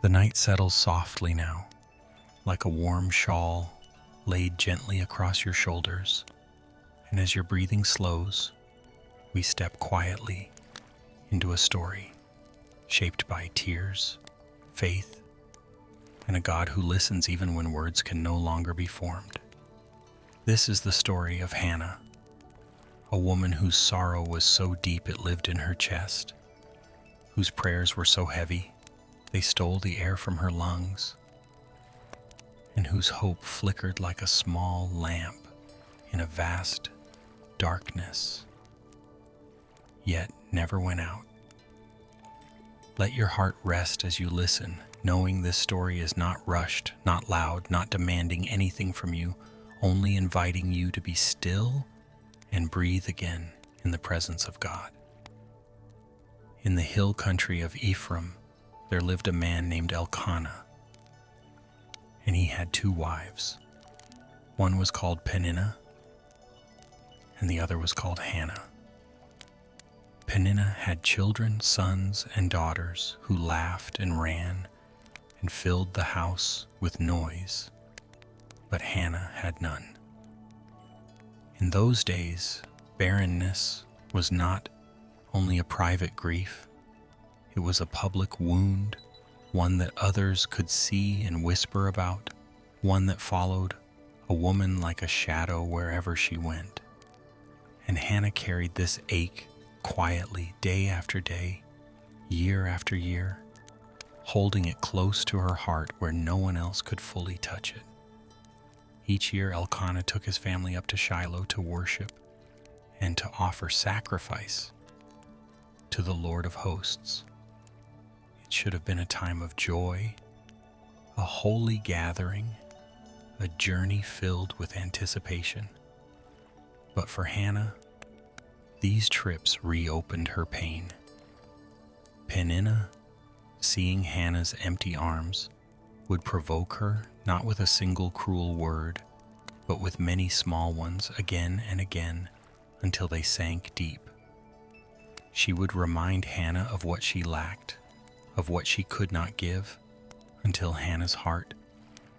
The night settles softly now, like a warm shawl laid gently across your shoulders, and as your breathing slows, we step quietly into a story shaped by tears, faith, and a God who listens even when words can no longer be formed. This is the story of Hannah, a woman whose sorrow was so deep it lived in her chest, whose prayers were so heavy they stole the air from her lungs, and whose hope flickered like a small lamp in a vast darkness, yet never went out. Let your heart rest as you listen, knowing this story is not rushed, not loud, not demanding anything from you, only inviting you to be still and breathe again in the presence of God. In the hill country of Ephraim, there lived a man named Elkanah, and he had 2 wives. One was called Peninnah, and the other was called Hannah. Peninnah had children, sons, and daughters who laughed and ran and filled the house with noise, but Hannah had none. In those days, barrenness was not only a private grief, it was a public wound, one that others could see and whisper about, one that followed a woman like a shadow wherever she went. And Hannah carried this ache quietly day after day, year after year, holding it close to her heart where no one else could fully touch it. Each year Elkanah took his family up to Shiloh to worship and to offer sacrifice to the Lord of hosts. It should have been a time of joy, a holy gathering, a journey filled with anticipation. But for Hannah, these trips reopened her pain. Peninnah, seeing Hannah's empty arms, would provoke her not with a single cruel word, but with many small ones again and again until they sank deep. She would remind Hannah of what she lacked, of what she could not give, until Hannah's heart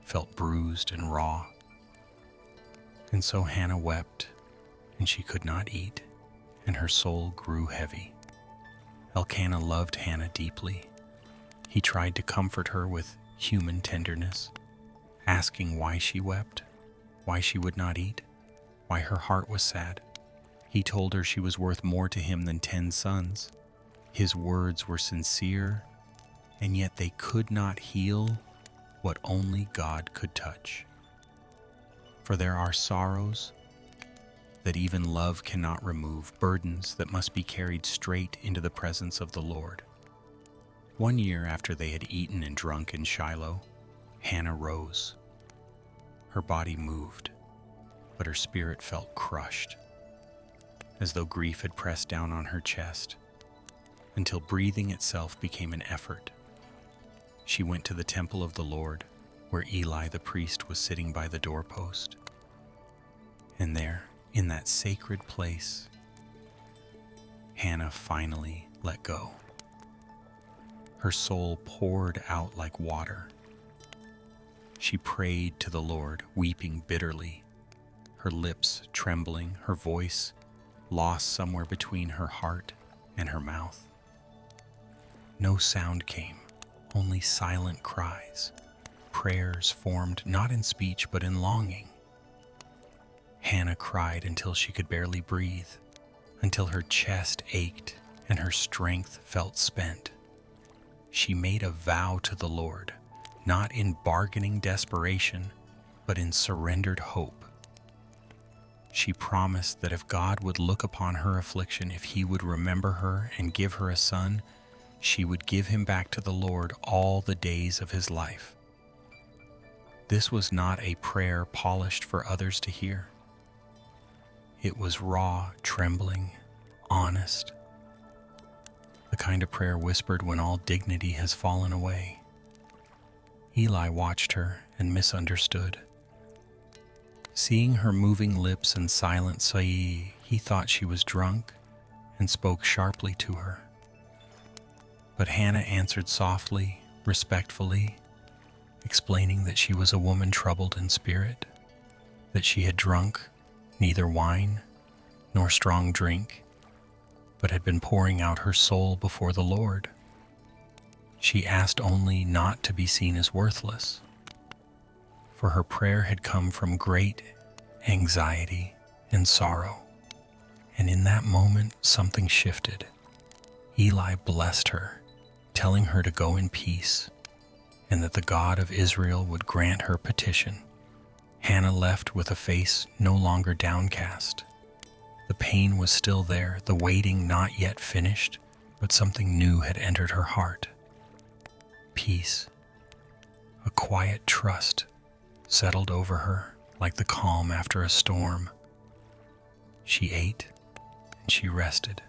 felt bruised and raw. And so Hannah wept, and she could not eat, and her soul grew heavy. Elkanah loved Hannah deeply. He tried to comfort her with human tenderness, asking why she wept, why she would not eat, why her heart was sad. He told her she was worth more to him than 10 sons. His words were sincere, and yet they could not heal what only God could touch. For there are sorrows that even love cannot remove, burdens that must be carried straight into the presence of the Lord. One year after they had eaten and drunk in Shiloh, Hannah rose. Her body moved, but her spirit felt crushed, as though grief had pressed down on her chest, until breathing itself became an effort. She went to the temple of the Lord, where Eli the priest was sitting by the doorpost. And there, in that sacred place, Hannah finally let go. Her soul poured out like water. She prayed to the Lord, weeping bitterly, her lips trembling, her voice lost somewhere between her heart and her mouth. No sound came, only silent cries, prayers formed not in speech but in longing. Hannah cried until she could barely breathe, until her chest ached and her strength felt spent. She made a vow to the Lord, not in bargaining desperation, but in surrendered hope. She promised that if God would look upon her affliction, if he would remember her and give her a son, she would give him back to the Lord all the days of his life. This was not a prayer polished for others to hear. It was raw, trembling, honest. The kind of prayer whispered when all dignity has fallen away. Eli watched her and misunderstood. Seeing her moving lips and silent sigh, he thought she was drunk and spoke sharply to her. But Hannah answered softly, respectfully, explaining that she was a woman troubled in spirit, that she had drunk neither wine nor strong drink, but had been pouring out her soul before the Lord. She asked only not to be seen as worthless, for her prayer had come from great anxiety and sorrow. And in that moment, something shifted. Eli blessed her, telling her to go in peace, and that the God of Israel would grant her petition. Hannah left with a face no longer downcast. The pain was still there, the waiting not yet finished, but something new had entered her heart. Peace, a quiet trust, settled over her like the calm after a storm. She ate and she rested,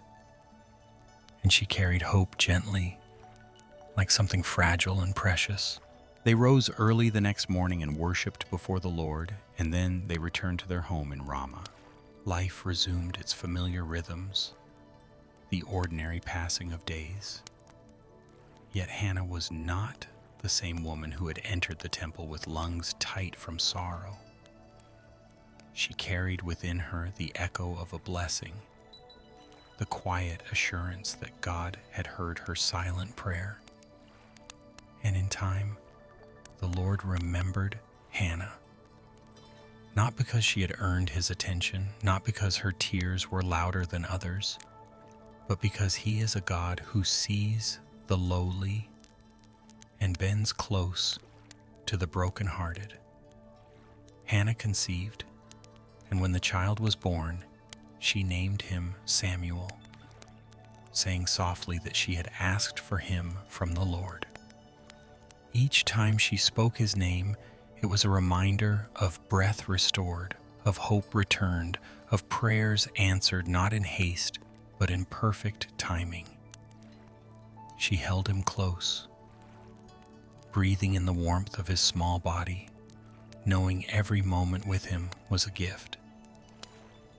and she carried hope gently, like something fragile and precious. They rose early the next morning and worshipped before the Lord, and then they returned to their home in Ramah. Life resumed its familiar rhythms, the ordinary passing of days. Yet Hannah was not the same woman who had entered the temple with lungs tight from sorrow. She carried within her the echo of a blessing, the quiet assurance that God had heard her silent prayer. And in time, the Lord remembered Hannah, not because she had earned his attention, not because her tears were louder than others, but because he is a God who sees the lowly and bends close to the brokenhearted. Hannah conceived, and when the child was born, she named him Samuel, saying softly that she had asked for him from the Lord. Each time she spoke his name, it was a reminder of breath restored, of hope returned, of prayers answered not in haste, but in perfect timing. She held him close, breathing in the warmth of his small body, knowing every moment with him was a gift.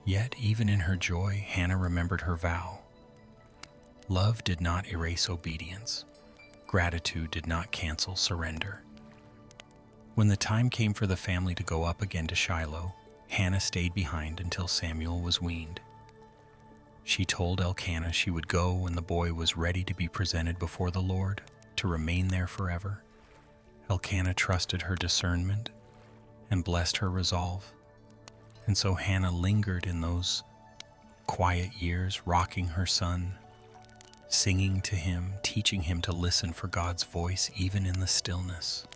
Yet, even in her joy, Hannah remembered her vow. Love did not erase obedience. Gratitude did not cancel surrender. When the time came for the family to go up again to Shiloh, Hannah stayed behind until Samuel was weaned. She told Elkanah she would go when the boy was ready to be presented before the Lord, to remain there forever. Elkanah trusted her discernment and blessed her resolve. And so Hannah lingered in those quiet years, rocking her son, singing to him, teaching him to listen for God's voice even in the stillness.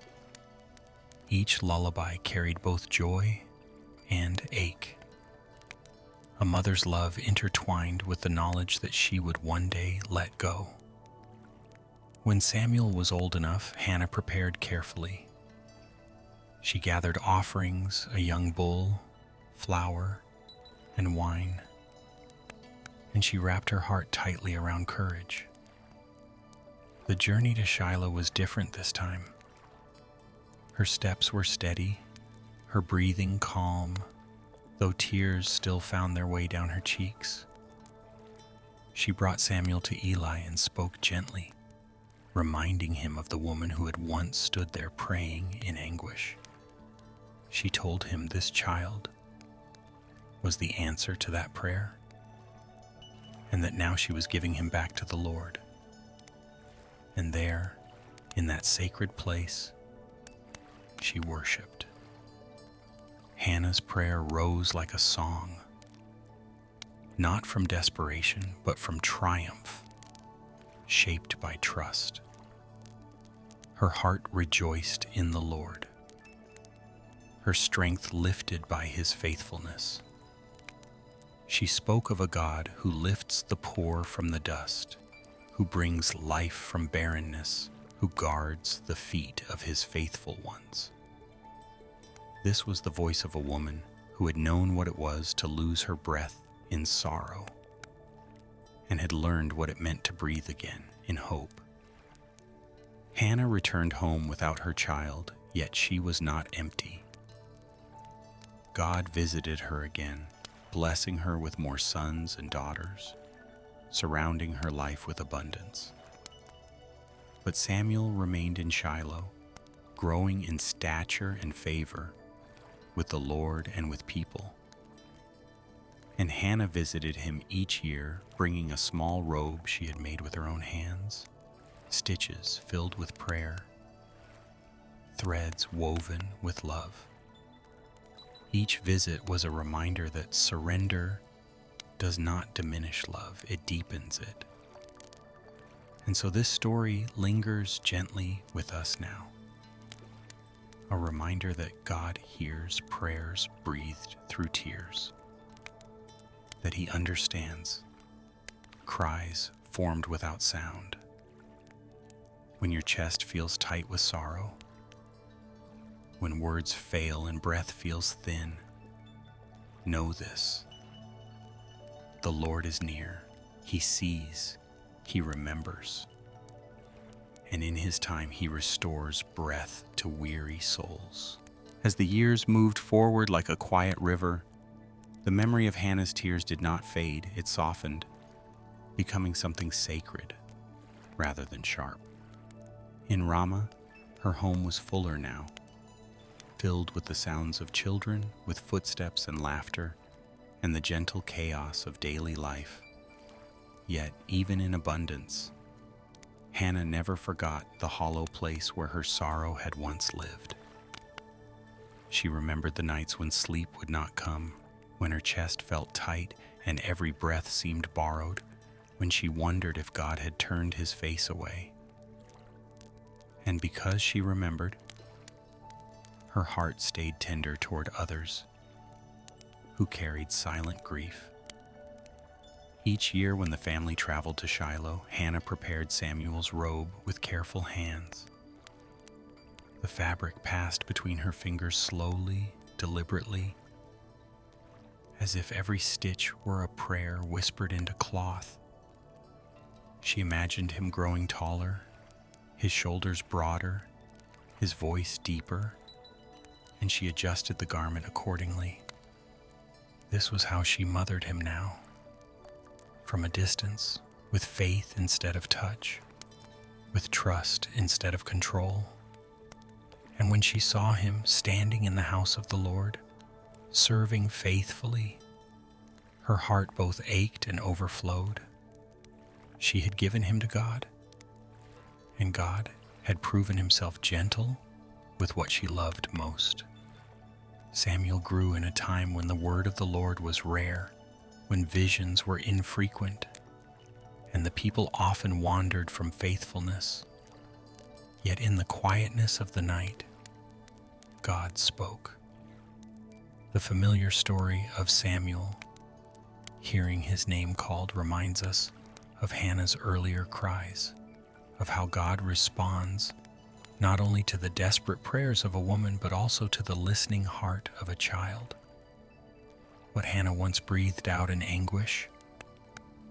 Each lullaby carried both joy and ache, a mother's love intertwined with the knowledge that she would one day let go. When Samuel was old enough, Hannah prepared carefully. She gathered offerings, a young bull, flour, and wine, and she wrapped her heart tightly around courage. The journey to Shiloh was different this time. Her steps were steady, her breathing calm, though tears still found their way down her cheeks. She brought Samuel to Eli and spoke gently, reminding him of the woman who had once stood there praying in anguish. She told him this child was the answer to that prayer, and that now she was giving him back to the Lord. And there, in that sacred place, she worshiped. Hannah's prayer rose like a song, not from desperation, but from triumph, shaped by trust. Her heart rejoiced in the Lord, her strength lifted by his faithfulness. She spoke of a God who lifts the poor from the dust, who brings life from barrenness, who guards the feet of his faithful ones. This was the voice of a woman who had known what it was to lose her breath in sorrow, and had learned what it meant to breathe again in hope. Hannah returned home without her child, yet she was not empty. God visited her again, blessing her with more sons and daughters, surrounding her life with abundance. But Samuel remained in Shiloh, growing in stature and favor with the Lord and with people. And Hannah visited him each year, bringing a small robe she had made with her own hands, stitches filled with prayer, threads woven with love. Each visit was a reminder that surrender does not diminish love, it deepens it. And so this story lingers gently with us now. A reminder that God hears prayers breathed through tears, that He understands cries formed without sound. When your chest feels tight with sorrow, when words fail and breath feels thin, know this: the Lord is near. He sees, He remembers, and in His time He restores breath to weary souls. As the years moved forward like a quiet river, the memory of Hannah's tears did not fade, it softened, becoming something sacred rather than sharp. In Ramah, her home was fuller now, filled with the sounds of children, with footsteps and laughter, and the gentle chaos of daily life. Yet, even in abundance, Hannah never forgot the hollow place where her sorrow had once lived. She remembered the nights when sleep would not come, when her chest felt tight and every breath seemed borrowed, when she wondered if God had turned His face away. And because she remembered, her heart stayed tender toward others who carried silent grief. Each year when the family traveled to Shiloh, Hannah prepared Samuel's robe with careful hands. The fabric passed between her fingers slowly, deliberately, as if every stitch were a prayer whispered into cloth. She imagined him growing taller, his shoulders broader, his voice deeper, and she adjusted the garment accordingly. This was how she mothered him now, from a distance, with faith instead of touch, with trust instead of control. And when she saw him standing in the house of the Lord, serving faithfully, her heart both ached and overflowed. She had given him to God, and God had proven Himself gentle with what she loved most. Samuel grew in a time when the word of the Lord was rare, when visions were infrequent, and the people often wandered from faithfulness. Yet in the quietness of the night, God spoke. The familiar story of Samuel hearing his name called reminds us of Hannah's earlier cries, of how God responds not only to the desperate prayers of a woman, but also to the listening heart of a child. What Hannah once breathed out in anguish,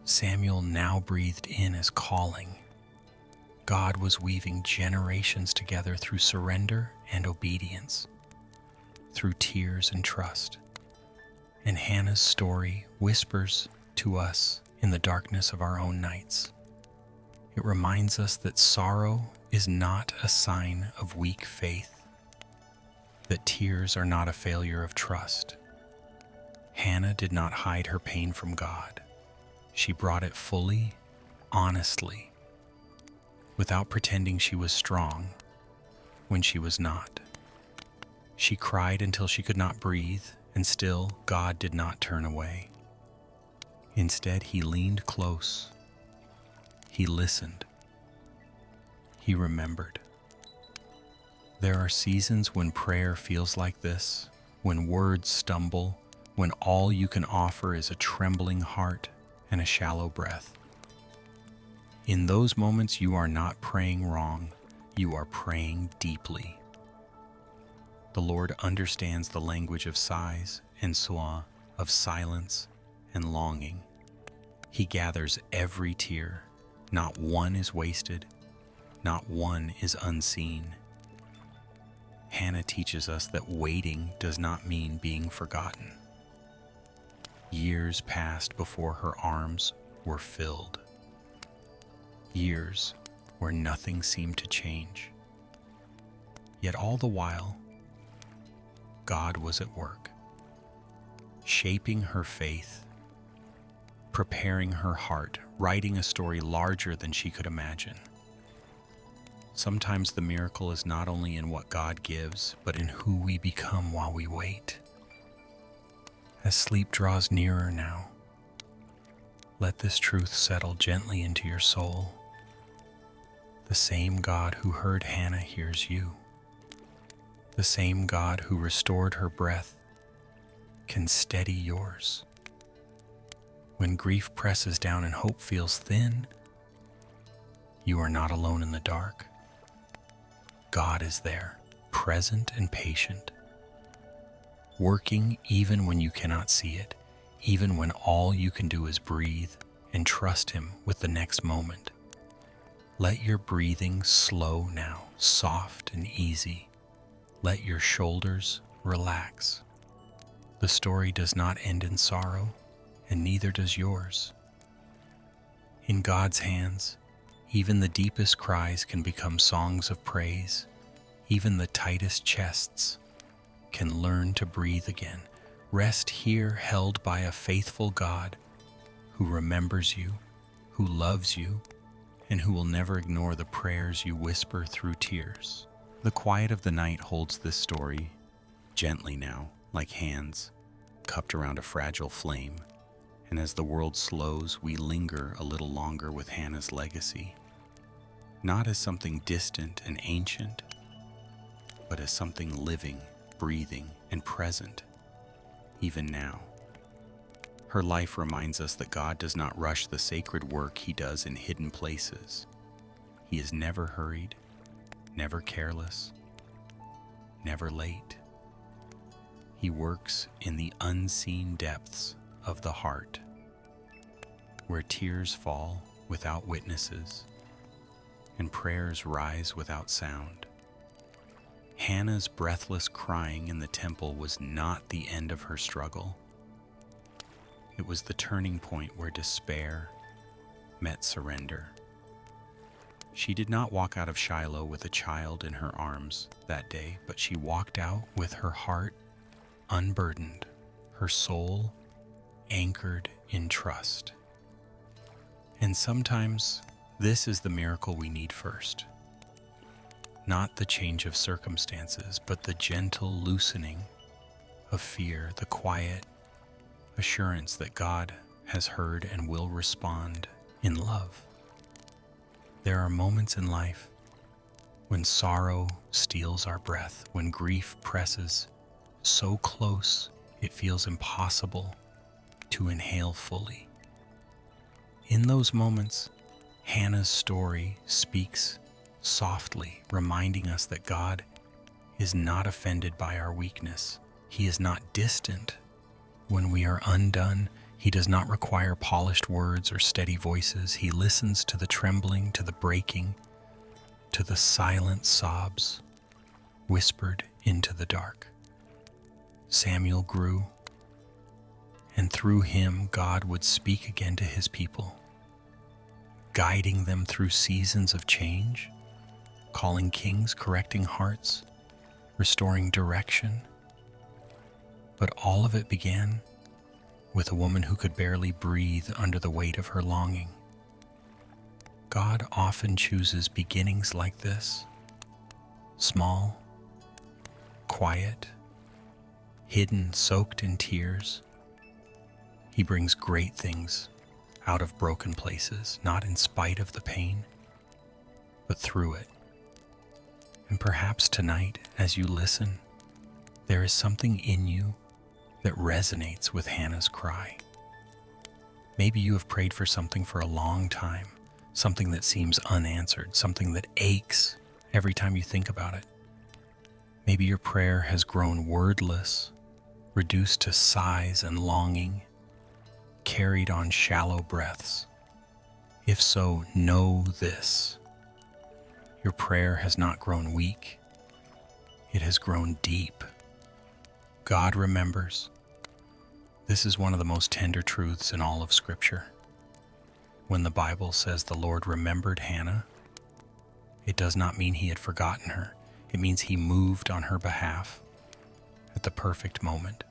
Samuel now breathed in as calling. God was weaving generations together through surrender and obedience, through tears and trust. And Hannah's story whispers to us in the darkness of our own nights. It reminds us that sorrow is not a sign of weak faith, that tears are not a failure of trust. Hannah did not hide her pain from God. She brought it fully, honestly, without pretending she was strong when she was not. She cried until she could not breathe, and still God did not turn away. Instead, He leaned close. He listened. He remembered. There are seasons when prayer feels like this, when words stumble, when all you can offer is a trembling heart and a shallow breath. In those moments, you are not praying wrong, you are praying deeply. The Lord understands the language of sighs and soah, of silence and longing. He gathers every tear. Not one is wasted, not one is unseen. Hannah teaches us that waiting does not mean being forgotten. Years passed before her arms were filled. Years where nothing seemed to change. Yet all the while, God was at work, shaping her faith, preparing her heart, writing a story larger than she could imagine. Sometimes the miracle is not only in what God gives, but in who we become while we wait. As sleep draws nearer now, let this truth settle gently into your soul. The same God who heard Hannah hears you. The same God who restored her breath can steady yours. When grief presses down and hope feels thin, you are not alone in the dark. God is there, present and patient, working even when you cannot see it, even when all you can do is breathe and trust Him with the next moment. Let your breathing slow now, soft and easy. Let your shoulders relax. The story does not end in sorrow, and neither does yours. In God's hands, even the deepest cries can become songs of praise. Even the tightest chests can learn to breathe again. Rest here, held by a faithful God who remembers you, who loves you, and who will never ignore the prayers you whisper through tears. The quiet of the night holds this story gently now, like hands cupped around a fragile flame. And as the world slows, we linger a little longer with Hannah's legacy, not as something distant and ancient, but as something living, breathing, and present, even now. Her life reminds us that God does not rush the sacred work He does in hidden places. He is never hurried, never careless, never late. He works in the unseen depths of the heart, where tears fall without witnesses and prayers rise without sound. Hannah's breathless crying in the temple was not the end of her struggle. It was the turning point where despair met surrender. She did not walk out of Shiloh with a child in her arms that day, but she walked out with her heart unburdened, her soul anchored in trust. And sometimes this is the miracle we need first. Not the change of circumstances, but the gentle loosening of fear, the quiet assurance that God has heard and will respond in love. There are moments in life when sorrow steals our breath, when grief presses so close it feels impossible to inhale fully. In those moments, Hannah's story speaks softly, reminding us that God is not offended by our weakness. He is not distant when we are undone. He does not require polished words or steady voices. He listens to the trembling, to the breaking, to the silent sobs whispered into the dark. Samuel grew, and through him God would speak again to His people, guiding them through seasons of change, calling kings, correcting hearts, restoring direction. But all of it began with a woman who could barely breathe under the weight of her longing. God often chooses beginnings like this, small, quiet, hidden, soaked in tears. He brings great things out of broken places, not in spite of the pain, but through it. And perhaps tonight, as you listen, there is something in you that resonates with Hannah's cry. Maybe you have prayed for something for a long time, something that seems unanswered, something that aches every time you think about it. Maybe your prayer has grown wordless, reduced to sighs and longing, carried on shallow breaths. If so, know this: your prayer has not grown weak, it has grown deep. God remembers. This is one of the most tender truths in all of Scripture. When the Bible says the Lord remembered Hannah, It does not mean he had forgotten her. It means he moved on her behalf at the perfect moment,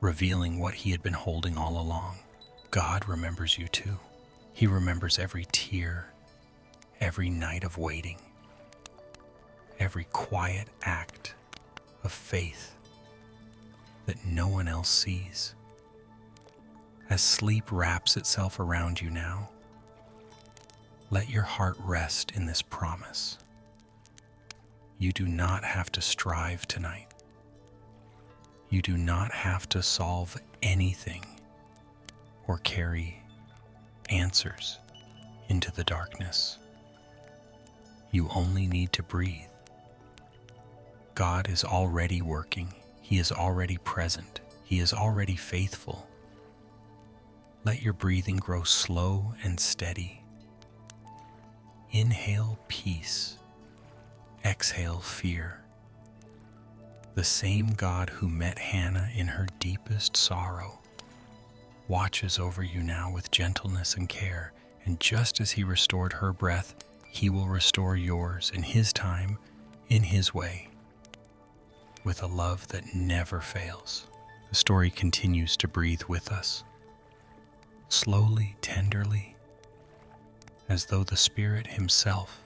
revealing what he had been holding all along. God remembers you too. He remembers every tear, every night of waiting, every quiet act of faith that no one else sees. As sleep wraps itself around you now, let your heart rest in this promise. You do not have to strive tonight. You do not have to solve anything or carry answers into the darkness. You only need to breathe. God is already working. He is already present. He is already faithful. Let your breathing grow slow and steady. Inhale peace. Exhale fear. The same God who met Hannah in her deepest sorrow watches over you now with gentleness and care, and just as he restored her breath, he will restore yours in his time, in his way, with a love that never fails. The story continues to breathe with us, slowly, tenderly, as though the Spirit himself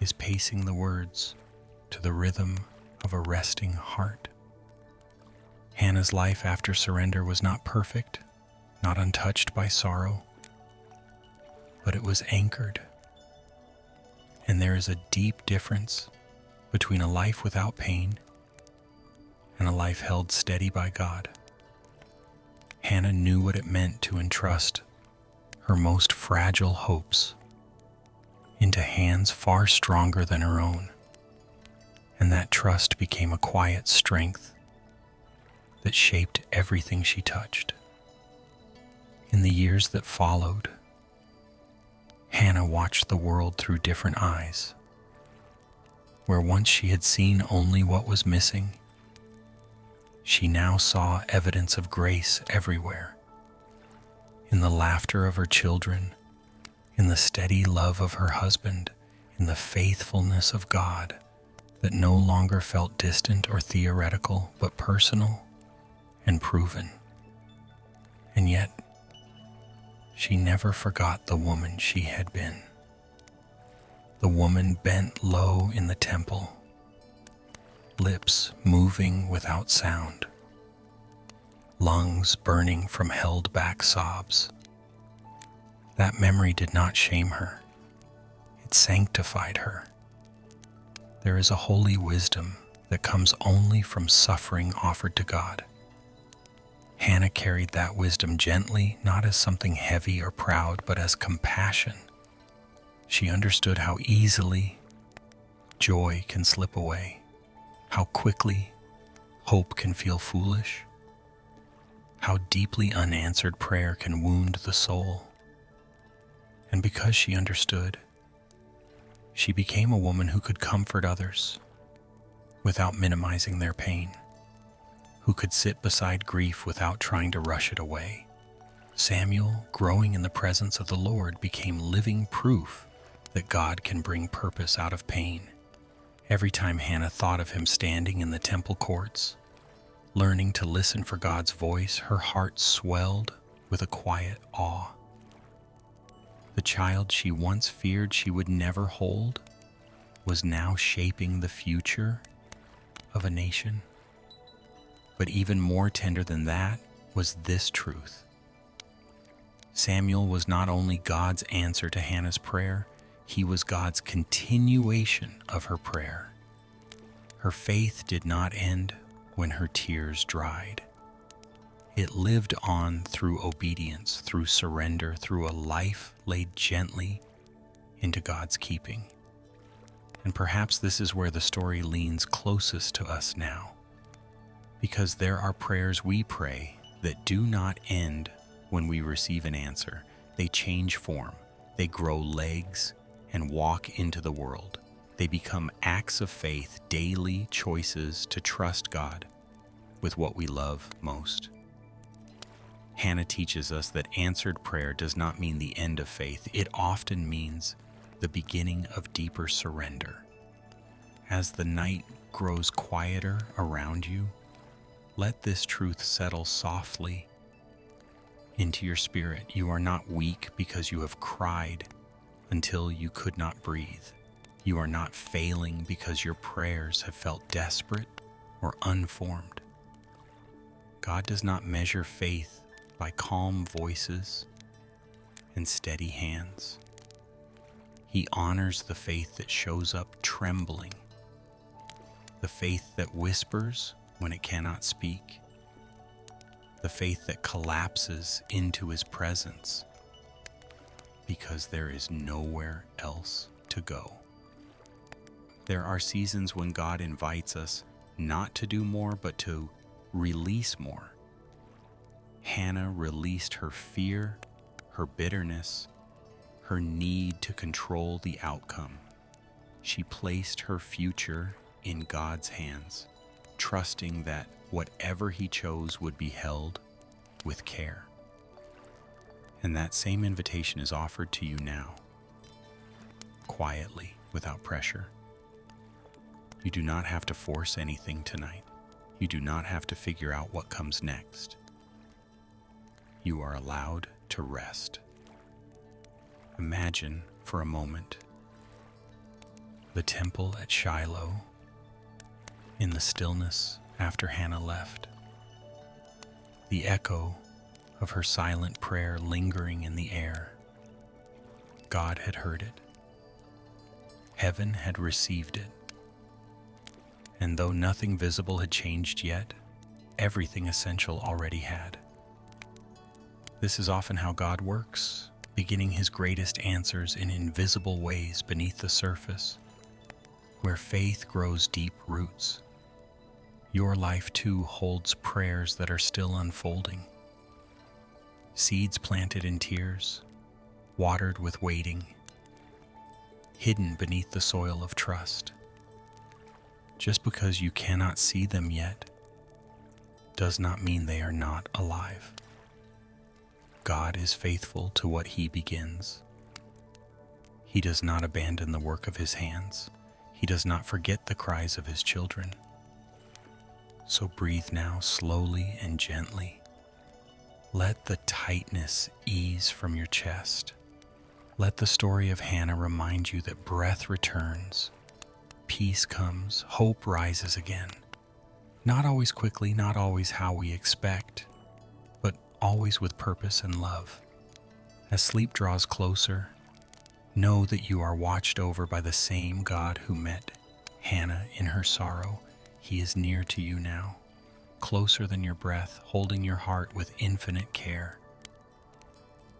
is pacing the words to the rhythm of a resting heart. Hannah's life after surrender was not perfect, not untouched by sorrow, but it was anchored. And there is a deep difference between a life without pain and a life held steady by God. Hannah knew what it meant to entrust her most fragile hopes into hands far stronger than her own, and that trust became a quiet strength that shaped everything she touched. In the years that followed, Hannah watched the world through different eyes. Where once she had seen only what was missing, she now saw evidence of grace everywhere. In the laughter of her children, in the steady love of her husband, in the faithfulness of God that no longer felt distant or theoretical, but personal and proven. And yet, she never forgot the woman she had been. The woman bent low in the temple, lips moving without sound, lungs burning from held-back sobs. That memory did not shame her. It sanctified her. There is a holy wisdom that comes only from suffering offered to God. Hannah carried that wisdom gently, not as something heavy or proud, but as compassion. She understood how easily joy can slip away, how quickly hope can feel foolish, how deeply unanswered prayer can wound the soul. And because she understood, she became a woman who could comfort others without minimizing their pain, who could sit beside grief without trying to rush it away. Samuel, growing in the presence of the Lord, became living proof that God can bring purpose out of pain. Every time Hannah thought of him standing in the temple courts, learning to listen for God's voice, her heart swelled with a quiet awe. The child she once feared she would never hold was now shaping the future of a nation. But even more tender than that was this truth. Samuel was not only God's answer to Hannah's prayer, he was God's continuation of her prayer. Her faith did not end when her tears dried. It lived on through obedience, through surrender, through a life laid gently into God's keeping. And perhaps this is where the story leans closest to us now, because there are prayers we pray that do not end when we receive an answer. They change form, they grow legs, and walk into the world. They become acts of faith, daily choices to trust God with what we love most. Hannah teaches us that answered prayer does not mean the end of faith. It often means the beginning of deeper surrender. As the night grows quieter around you, let this truth settle softly into your spirit. You are not weak because you have cried until you could not breathe. You are not failing because your prayers have felt desperate or unformed. God does not measure faith by calm voices and steady hands. He honors the faith that shows up trembling, the faith that whispers when it cannot speak, the faith that collapses into His presence because there is nowhere else to go. There are seasons when God invites us not to do more, but to release more. Hannah released her fear, her bitterness, her need to control the outcome. She placed her future in God's hands, trusting that whatever He chose would be held with care. And that same invitation is offered to you now, quietly, without pressure. You do not have to force anything tonight. You do not have to figure out what comes next. You are allowed to rest. Imagine for a moment the temple at Shiloh in the stillness after Hannah left, the echo of her silent prayer lingering in the air. God had heard it. Heaven had received it. And though nothing visible had changed yet, everything essential already had. This is often how God works, beginning His greatest answers in invisible ways beneath the surface, where faith grows deep roots. Your life too holds prayers that are still unfolding. Seeds planted in tears, watered with waiting, hidden beneath the soil of trust. Just because you cannot see them yet does not mean they are not alive. God is faithful to what He begins. He does not abandon the work of His hands. He does not forget the cries of His children. So breathe now slowly and gently. Let the tightness ease from your chest. Let the story of Hannah remind you that breath returns, peace comes, hope rises again. Not always quickly, not always how we expect, but always with purpose and love. As sleep draws closer, know that you are watched over by the same God who met Hannah in her sorrow. He is near to you now, closer than your breath, holding your heart with infinite care.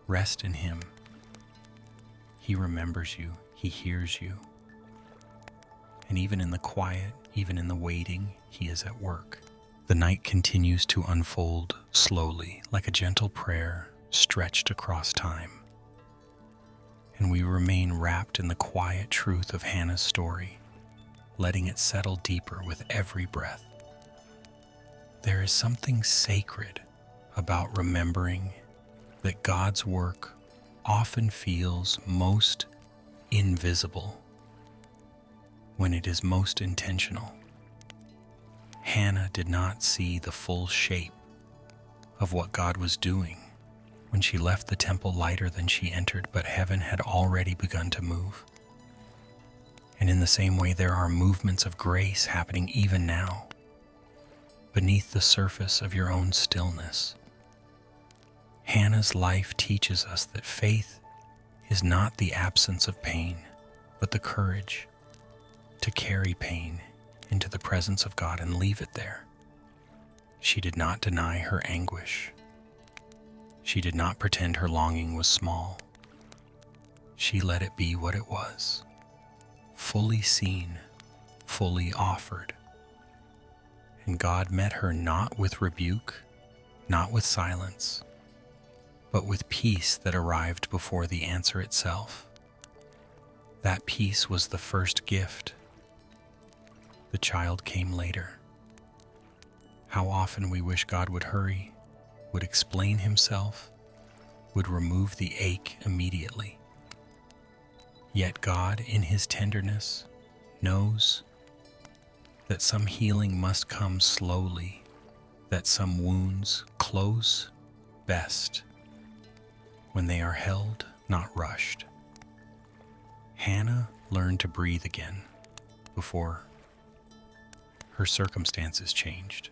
Rest in Him. He remembers you. He hears you. And even in the quiet, even in the waiting, He is at work. The night continues to unfold slowly, like a gentle prayer stretched across time. And we remain wrapped in the quiet truth of Hannah's story, letting it settle deeper with every breath. There is something sacred about remembering that God's work often feels most invisible when it is most intentional. Hannah did not see the full shape of what God was doing when she left the temple lighter than she entered, but heaven had already begun to move. And in the same way, there are movements of grace happening even now, beneath the surface of your own stillness. Hannah's life teaches us that faith is not the absence of pain, but the courage to carry pain into the presence of God and leave it there. She did not deny her anguish. She did not pretend her longing was small. She let it be what it was, fully seen, fully offered. And God met her not with rebuke, not with silence, but with peace that arrived before the answer itself. That peace was the first gift. The child came later. How often we wish God would hurry, would explain Himself, would remove the ache immediately. Yet God, in His tenderness, knows that some healing must come slowly, that some wounds close best when they are held, not rushed. Hannah learned to breathe again before her circumstances changed.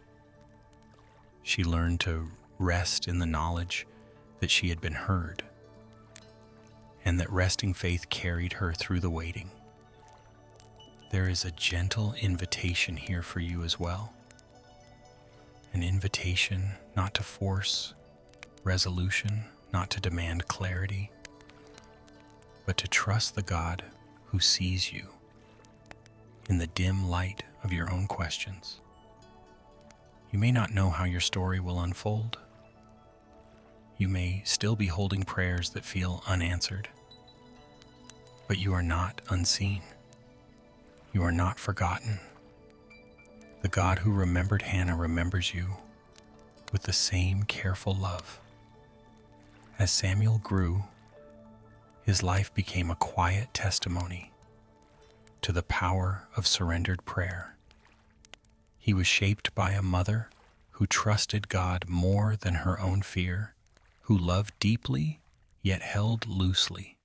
She learned to rest in the knowledge that she had been heard, and that resting faith carried her through the waiting. There is a gentle invitation here for you as well. An invitation not to force resolution, not to demand clarity, but to trust the God who sees you in the dim light of your own questions. You may not know how your story will unfold. You may still be holding prayers that feel unanswered, but you are not unseen. You are not forgotten. The God who remembered Hannah remembers you with the same careful love. As Samuel grew, his life became a quiet testimony to the power of surrendered prayer. He was shaped by a mother who trusted God more than her own fear, who loved deeply yet held loosely,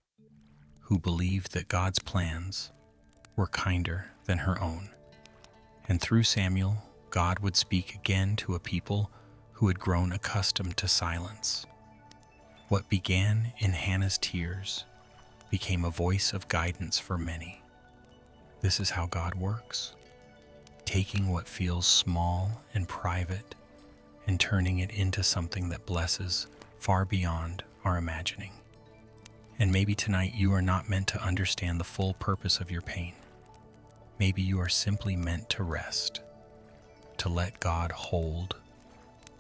who believed that God's plans were kinder than her own. And through Samuel, God would speak again to a people who had grown accustomed to silence. What began in Hannah's tears became a voice of guidance for many. This is how God works, taking what feels small and private and turning it into something that blesses far beyond our imagining. And maybe tonight you are not meant to understand the full purpose of your pain. Maybe you are simply meant to rest, to let God hold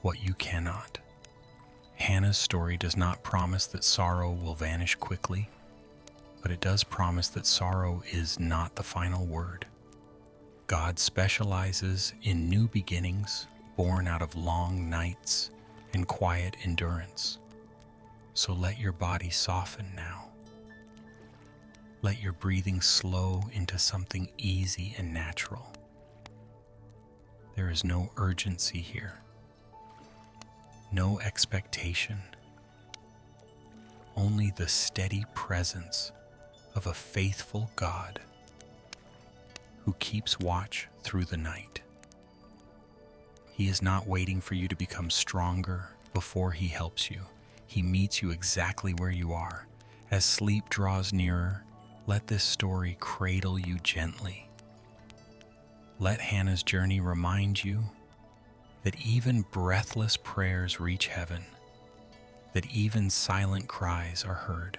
what you cannot. Hannah's story does not promise that sorrow will vanish quickly, but it does promise that sorrow is not the final word. God specializes in new beginnings born out of long nights and quiet endurance. So let your body soften now. Let your breathing slow into something easy and natural. There is no urgency here, no expectation, only the steady presence of a faithful God who keeps watch through the night. He is not waiting for you to become stronger before He helps you. He meets you exactly where you are. As sleep draws nearer, let this story cradle you gently. Let Hannah's journey remind you that even breathless prayers reach heaven, that even silent cries are heard.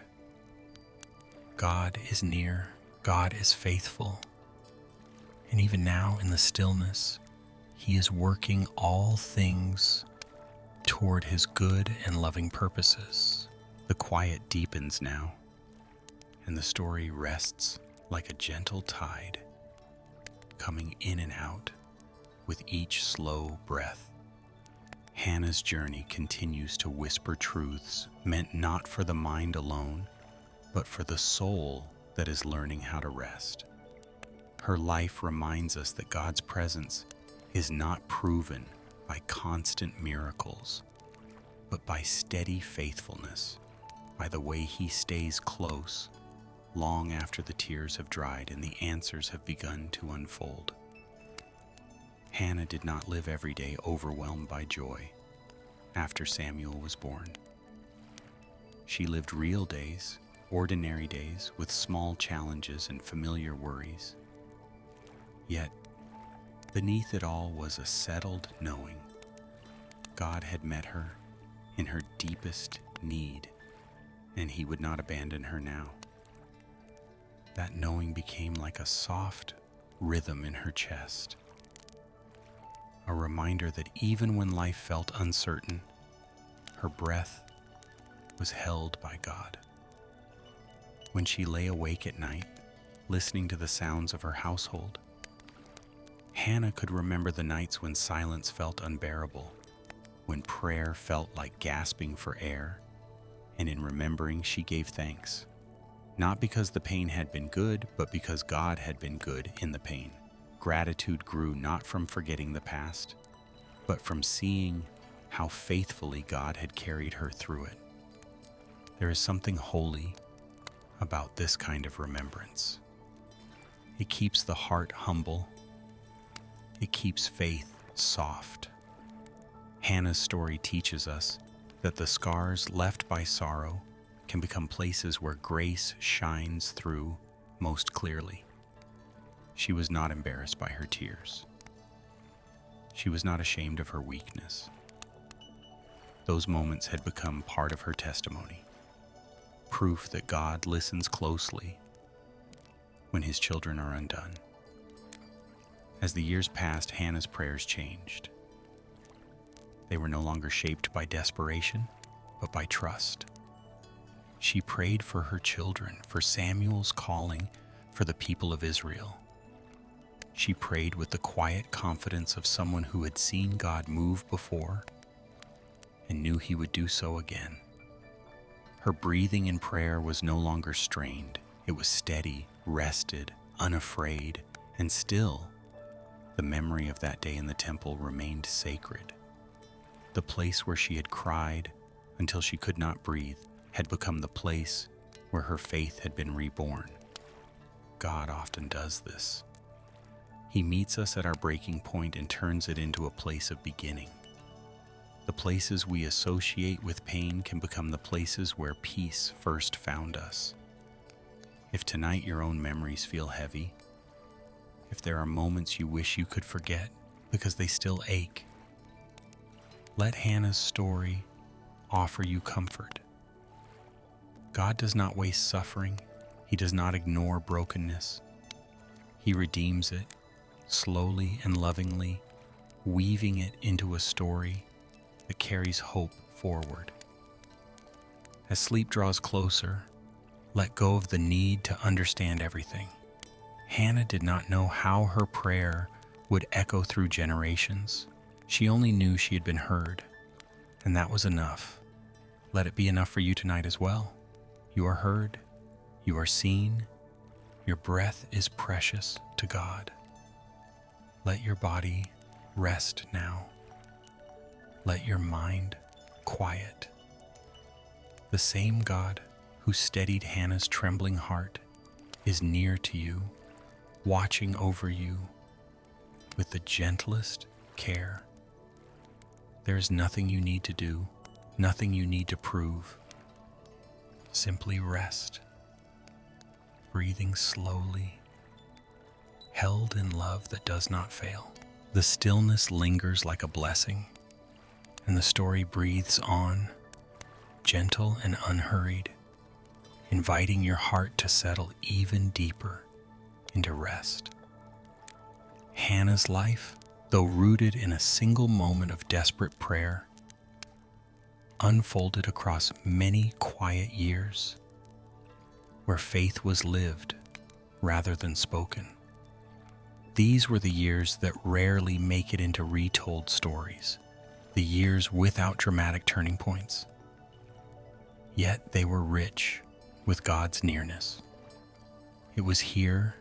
God is near, God is faithful, and even now in the stillness, He is working all things toward His good and loving purposes. The quiet deepens now, and the story rests like a gentle tide, coming in and out with each slow breath. Hannah's journey continues to whisper truths meant not for the mind alone, but for the soul that is learning how to rest. Her life reminds us that God's presence is not proven by constant miracles, but by steady faithfulness, by the way He stays close long after the tears have dried and the answers have begun to unfold. Hannah did not live every day overwhelmed by joy after Samuel was born. She lived real days, ordinary days with small challenges and familiar worries. Yet, beneath it all was a settled knowing. God had met her in her deepest need, and He would not abandon her now. That knowing became like a soft rhythm in her chest, a reminder that even when life felt uncertain, her breath was held by God. When she lay awake at night, listening to the sounds of her household, Hannah could remember the nights when silence felt unbearable, when prayer felt like gasping for air, and in remembering she gave thanks, Not because the pain had been good, but because God had been good in the pain. Gratitude grew not from forgetting the past, but from seeing how faithfully God had carried her through it. There is something holy about this kind of remembrance. It keeps the heart humble. It keeps faith soft. Hannah's story teaches us that the scars left by sorrow can become places where grace shines through most clearly. She was not embarrassed by her tears. She was not ashamed of her weakness. Those moments had become part of her testimony, proof that God listens closely when his children are undone. As the years passed, Hannah's prayers changed. They were no longer shaped by desperation, but by trust. She prayed for her children, for Samuel's calling, for the people of Israel. She prayed with the quiet confidence of someone who had seen God move before and knew he would do so again. Her breathing in prayer was no longer strained. It was steady, rested, unafraid, and still, the memory of that day in the temple remained sacred. The place where she had cried until she could not breathe had become the place where her faith had been reborn. God often does this. He meets us at our breaking point and turns it into a place of beginning. The places we associate with pain can become the places where peace first found us. If tonight your own memories feel heavy, if there are moments you wish you could forget because they still ache, let Hannah's story offer you comfort. God does not waste suffering. He does not ignore brokenness. He redeems it slowly and lovingly, weaving it into a story that carries hope forward. As sleep draws closer, let go of the need to understand everything. Hannah did not know how her prayer would echo through generations. She only knew she had been heard, and that was enough. Let it be enough for you tonight as well. You are heard, you are seen, your breath is precious to God. Let your body rest now. Let your mind quiet. The same God who steadied Hannah's trembling heart is near to you, watching over you with the gentlest care. There is nothing you need to do, nothing you need to prove. Simply rest, breathing slowly, held in love that does not fail. The stillness lingers like a blessing, and the story breathes on, gentle and unhurried, inviting your heart to settle even deeper into rest. Hannah's life, though rooted in a single moment of desperate prayer, unfolded across many quiet years where faith was lived rather than spoken. These were the years that rarely make it into retold stories, the years without dramatic turning points. Yet they were rich with God's nearness. It was here,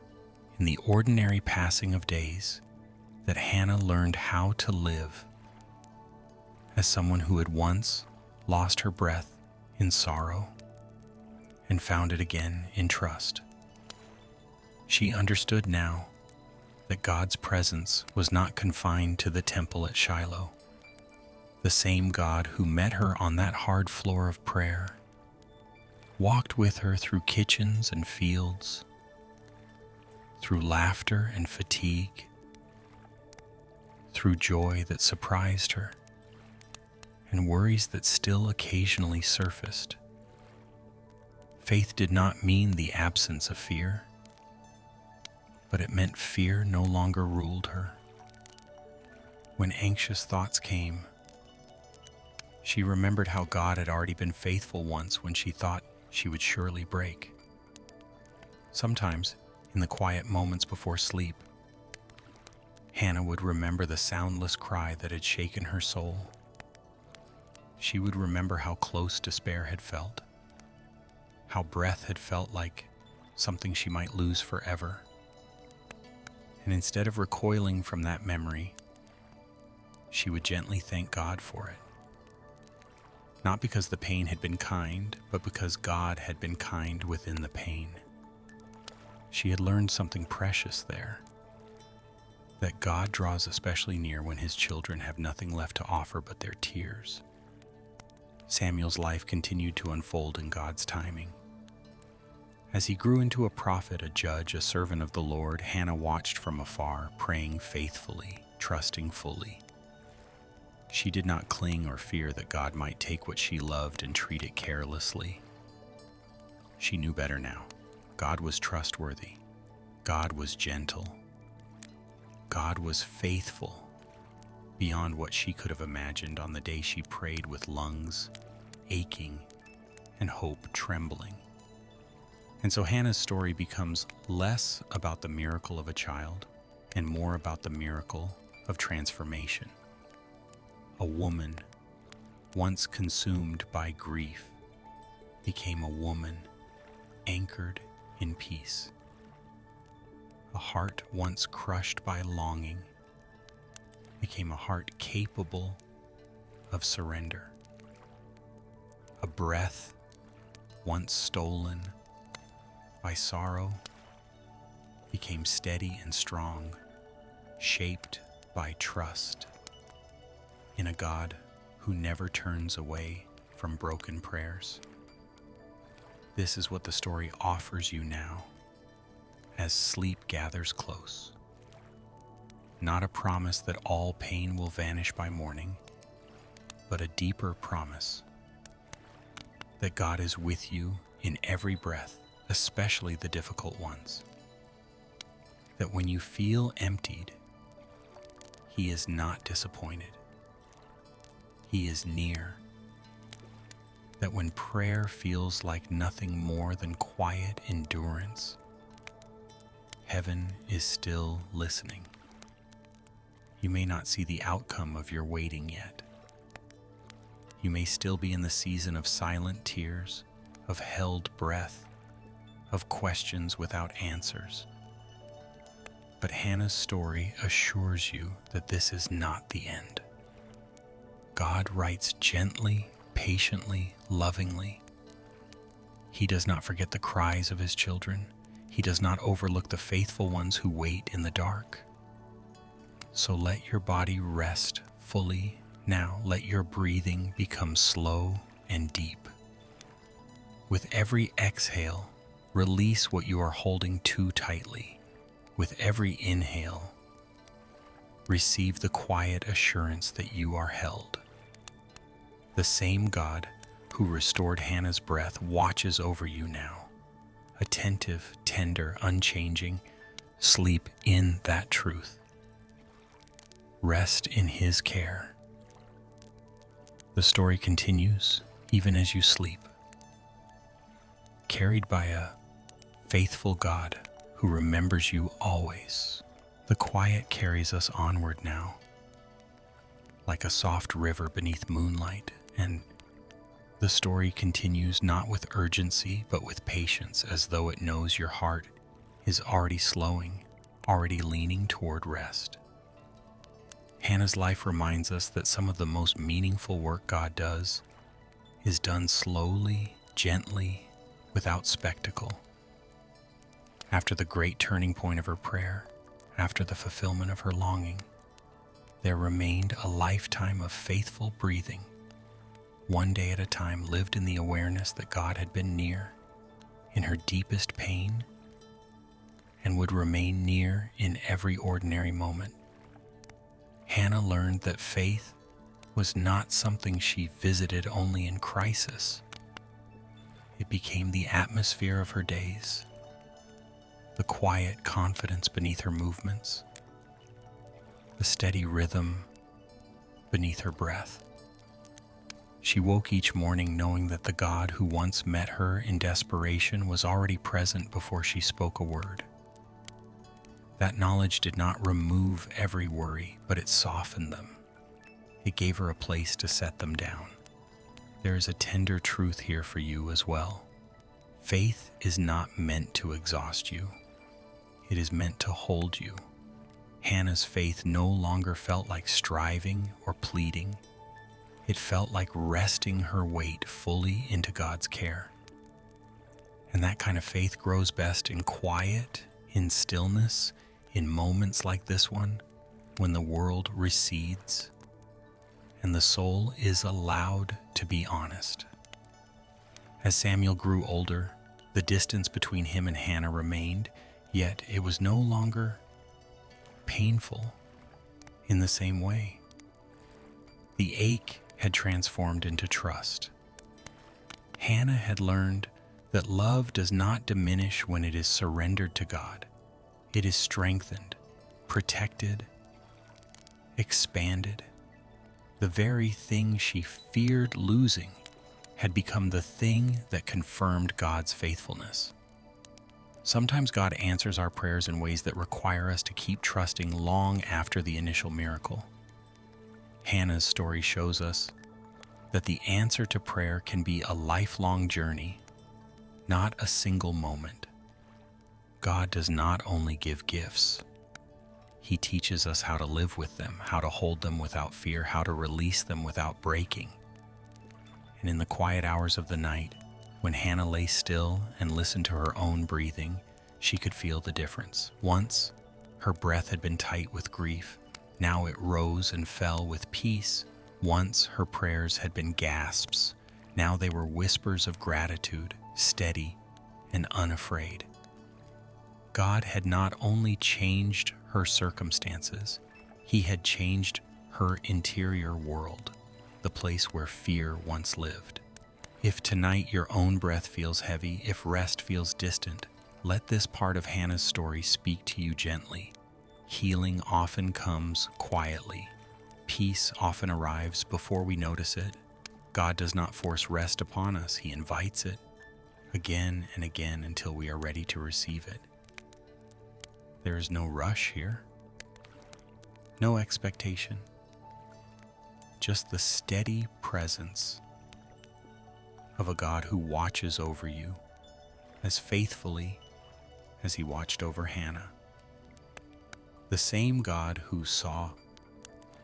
in the ordinary passing of days, that Hannah learned how to live as someone who had once lost her breath in sorrow and found it again in trust. She understood now that God's presence was not confined to the temple at Shiloh. The same God who met her on that hard floor of prayer walked with her through kitchens and fields, through laughter and fatigue, through joy that surprised her, and worries that still occasionally surfaced. Faith did not mean the absence of fear, but it meant fear no longer ruled her. When anxious thoughts came, she remembered how God had already been faithful once when she thought she would surely break. Sometimes, in the quiet moments before sleep, Hannah would remember the soundless cry that had shaken her soul. She would remember how close despair had felt, how breath had felt like something she might lose forever. And instead of recoiling from that memory, she would gently thank God for it. Not because the pain had been kind, but because God had been kind within the pain. She had learned something precious there, that God draws especially near when his children have nothing left to offer but their tears. Samuel's life continued to unfold in God's timing. As he grew into a prophet, a judge, a servant of the Lord, Hannah watched from afar, praying faithfully, trusting fully. She did not cling or fear that God might take what she loved and treat it carelessly. She knew better now. God was trustworthy. God was gentle. God was faithful beyond what she could have imagined on the day she prayed with lungs aching and hope trembling. And so Hannah's story becomes less about the miracle of a child and more about the miracle of transformation. A woman, once consumed by grief, became a woman anchored in peace. A heart once crushed by longing became a heart capable of surrender. A breath once stolen by sorrow became steady and strong, shaped by trust in a God who never turns away from broken prayers. This is what the story offers you now as sleep gathers close. Not a promise that all pain will vanish by morning, but a deeper promise that God is with you in every breath, especially the difficult ones. That when you feel emptied, he is not disappointed. He is near. That when prayer feels like nothing more than quiet endurance, heaven is still listening. You may not see the outcome of your waiting yet. You may still be in the season of silent tears, of held breath, of questions without answers. But Hannah's story assures you that this is not the end. God writes gently, patiently, lovingly. He does not forget the cries of his children. He does not overlook the faithful ones who wait in the dark. So let your body rest fully now. Let your breathing become slow and deep. With every exhale, release what you are holding too tightly. With every inhale, receive the quiet assurance that you are held. The same God who restored Hannah's breath watches over you now. Attentive, tender, unchanging, sleep in that truth. Rest in his care. The story continues even as you sleep, carried by a faithful God who remembers you always. The quiet carries us onward now, like a soft river beneath moonlight, and the story continues not with urgency, but with patience, as though it knows your heart is already slowing, already leaning toward rest. Hannah's life reminds us that some of the most meaningful work God does is done slowly, gently, without spectacle. After the great turning point of her prayer, after the fulfillment of her longing, there remained a lifetime of faithful breathing, one day at a time, lived in the awareness that God had been near in her deepest pain and would remain near in every ordinary moment. Hannah learned that faith was not something she visited only in crisis. It became the atmosphere of her days, the quiet confidence beneath her movements, the steady rhythm beneath her breath. She woke each morning knowing that the God who once met her in desperation was already present before she spoke a word. That knowledge did not remove every worry, but it softened them. It gave her a place to set them down. There is a tender truth here for you as well. Faith is not meant to exhaust you. It is meant to hold you. Hannah's faith no longer felt like striving or pleading. It felt like resting her weight fully into God's care. And that kind of faith grows best in quiet, in stillness, in moments like this one, when the world recedes and the soul is allowed to be honest. As Samuel grew older, the distance between him and Hannah remained, yet it was no longer painful in the same way. The ache had transformed into trust. Hannah had learned that love does not diminish when it is surrendered to God. It is strengthened, protected, expanded. The very thing she feared losing had become the thing that confirmed God's faithfulness. Sometimes God answers our prayers in ways that require us to keep trusting long after the initial miracle. Hannah's story shows us that the answer to prayer can be a lifelong journey, not a single moment. God does not only give gifts, He teaches us how to live with them, how to hold them without fear, how to release them without breaking. And in the quiet hours of the night, when Hannah lay still and listened to her own breathing, she could feel the difference. Once, her breath had been tight with grief. Now it rose and fell with peace. Once, her prayers had been gasps. Now they were whispers of gratitude, steady and unafraid. God had not only changed her circumstances, He had changed her interior world, the place where fear once lived. If tonight your own breath feels heavy, if rest feels distant, let this part of Hannah's story speak to you gently. Healing often comes quietly. Peace often arrives before we notice it. God does not force rest upon us. He invites it again and again until we are ready to receive it. There is no rush here, no expectation, just the steady presence of a God who watches over you as faithfully as He watched over Hannah. The same God who saw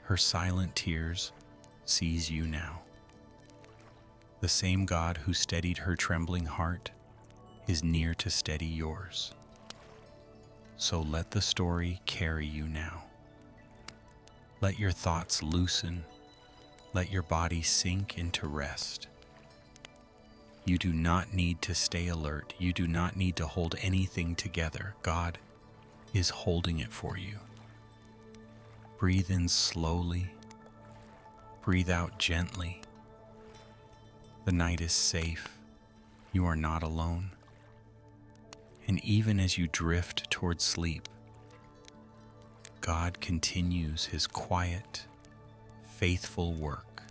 her silent tears sees you now. The same God who steadied her trembling heart is near to steady yours. So let the story carry you now. Let your thoughts loosen. Let your body sink into rest. You do not need to stay alert. You do not need to hold anything together. God is holding it for you. Breathe in slowly. Breathe out gently. The night is safe. You are not alone. And even as you drift towards sleep, God continues His quiet, faithful work,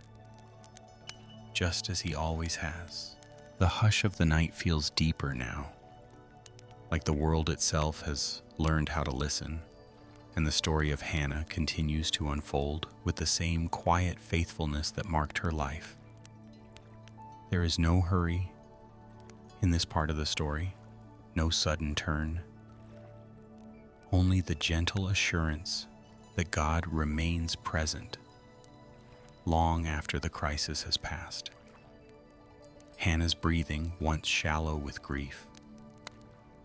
just as He always has. The hush of the night feels deeper now, like the world itself has learned how to listen, and the story of Hannah continues to unfold with the same quiet faithfulness that marked her life. There is no hurry in this part of the story, no sudden turn, only the gentle assurance that God remains present long after the crisis has passed. Hannah's breathing, once shallow with grief,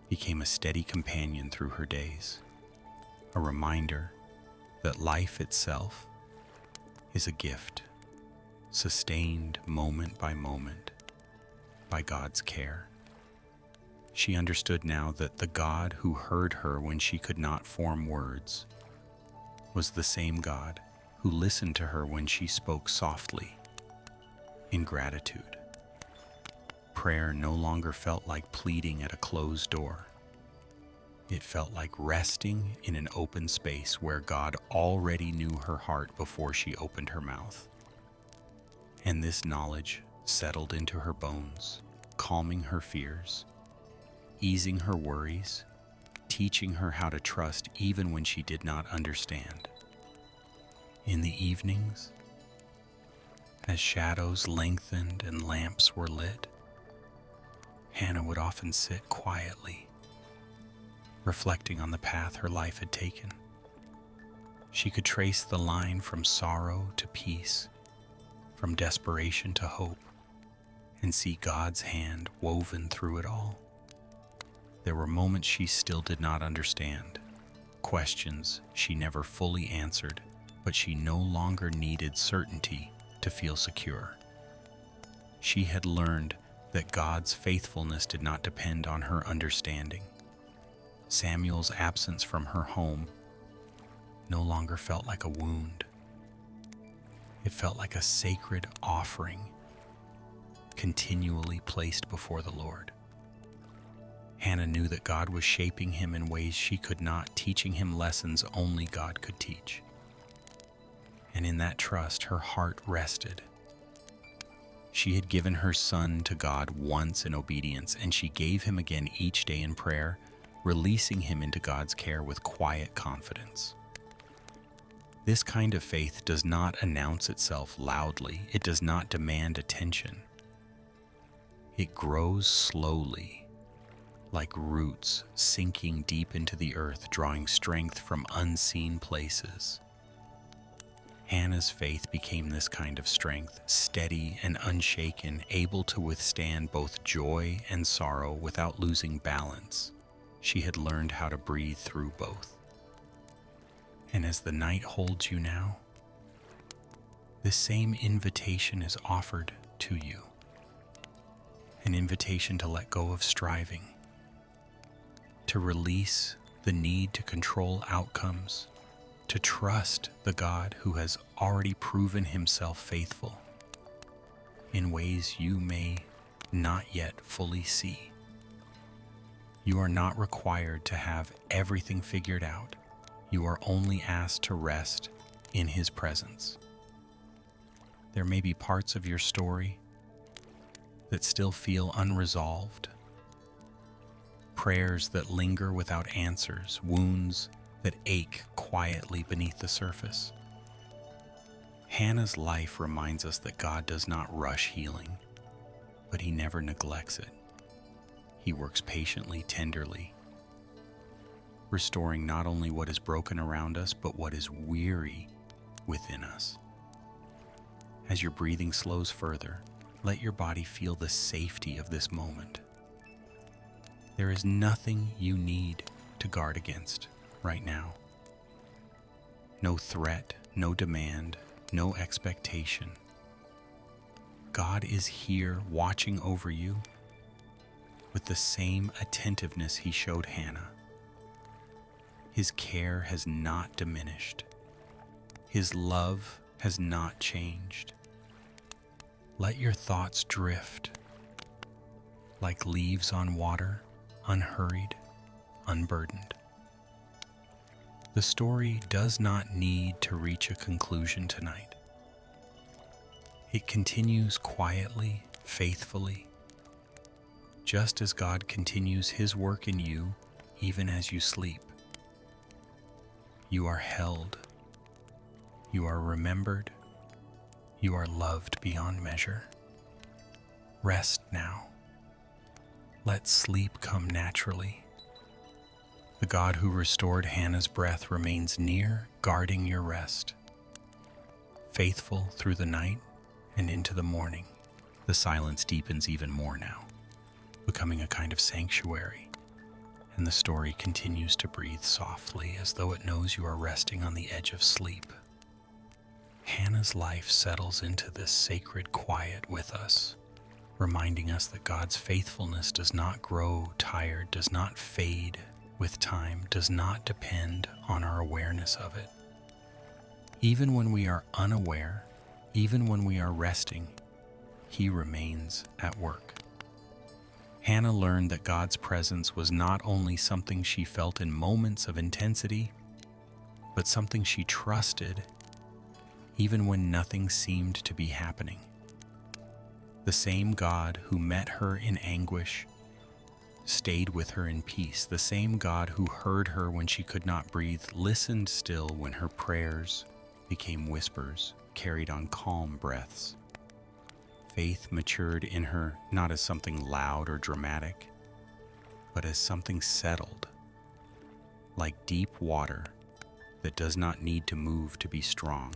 became a steady companion through her days, a reminder that life itself is a gift, sustained moment by moment by God's care. She understood now that the God who heard her when she could not form words was the same God who listened to her when she spoke softly in gratitude. Prayer no longer felt like pleading at a closed door. It felt like resting in an open space where God already knew her heart before she opened her mouth. And this knowledge settled into her bones, calming her fears, easing her worries, teaching her how to trust even when she did not understand. In the evenings, as shadows lengthened and lamps were lit, Hannah would often sit quietly, reflecting on the path her life had taken. She could trace the line from sorrow to peace, from desperation to hope, and see God's hand woven through it all. There were moments she still did not understand, questions she never fully answered, but she no longer needed certainty to feel secure. She had learned that God's faithfulness did not depend on her understanding. Samuel's absence from her home no longer felt like a wound. It felt like a sacred offering continually placed before the Lord. Hannah knew that God was shaping him in ways she could not, teaching him lessons only God could teach. And in that trust, her heart rested. She had given her son to God once in obedience, and she gave him again each day in prayer, releasing him into God's care with quiet confidence. This kind of faith does not announce itself loudly. It does not demand attention. It grows slowly, like roots sinking deep into the earth, drawing strength from unseen places. Hannah's faith became this kind of strength, steady and unshaken, able to withstand both joy and sorrow without losing balance. She had learned how to breathe through both. And as the night holds you now, this same invitation is offered to you. An invitation to let go of striving, to release the need to control outcomes, to trust the God who has already proven himself faithful in ways you may not yet fully see. You are not required to have everything figured out. You are only asked to rest in his presence. There may be parts of your story that still feel unresolved, prayers that linger without answers, wounds that ache quietly beneath the surface. Hannah's life reminds us that God does not rush healing, but he never neglects it. He works patiently, tenderly, restoring not only what is broken around us, but what is weary within us. As your breathing slows further, let your body feel the safety of this moment. There is nothing you need to guard against right now. No threat, no demand, no expectation. God is here watching over you with the same attentiveness he showed Hannah. His care has not diminished. His love has not changed. Let your thoughts drift like leaves on water, unhurried, unburdened. The story does not need to reach a conclusion tonight. It continues quietly, faithfully, just as God continues his work in you even as you sleep. You are held. You are remembered. You are loved beyond measure. Rest now. Let sleep come naturally. The God who restored Hannah's breath remains near, guarding your rest. Faithful through the night and into the morning, the silence deepens even more now, becoming a kind of sanctuary. And the story continues to breathe softly as though it knows you are resting on the edge of sleep. Hannah's life settles into this sacred quiet with us, reminding us that God's faithfulness does not grow tired, does not fade with time, does not depend on our awareness of it. Even when we are unaware, even when we are resting, he remains at work. Hannah learned that God's presence was not only something she felt in moments of intensity, but something she trusted even when nothing seemed to be happening. The same God who met her in anguish stayed with her in peace. The same God who heard her when she could not breathe listened still when her prayers became whispers carried on calm breaths. Faith matured in her not as something loud or dramatic, but as something settled, like deep water that does not need to move to be strong.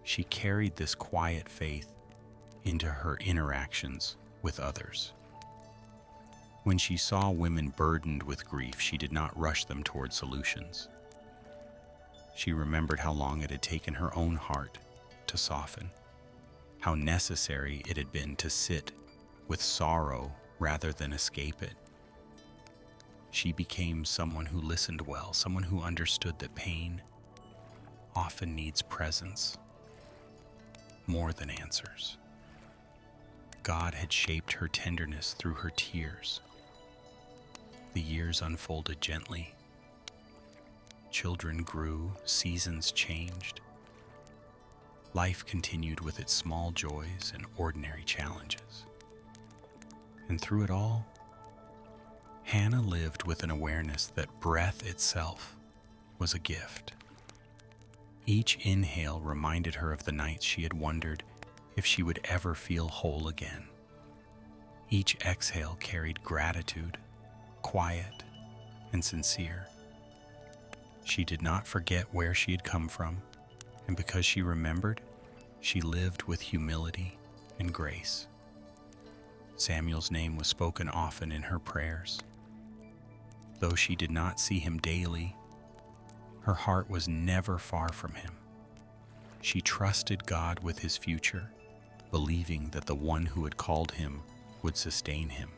She carried this quiet faith into her interactions with others. When she saw women burdened with grief, she did not rush them toward solutions. She remembered how long it had taken her own heart to soften, how necessary it had been to sit with sorrow rather than escape it. She became someone who listened well, someone who understood that pain often needs presence more than answers. God had shaped her tenderness through her tears. The years unfolded gently. Children grew, seasons changed. Life continued with its small joys and ordinary challenges. And through it all, Hannah lived with an awareness that breath itself was a gift. Each inhale reminded her of the nights she had wondered if she would ever feel whole again. Each exhale carried gratitude, quiet and sincere. She did not forget where she had come from, and because she remembered, she lived with humility and grace. Samuel's name was spoken often in her prayers. Though she did not see him daily, her heart was never far from him. She trusted God with his future, believing that the one who had called him would sustain him.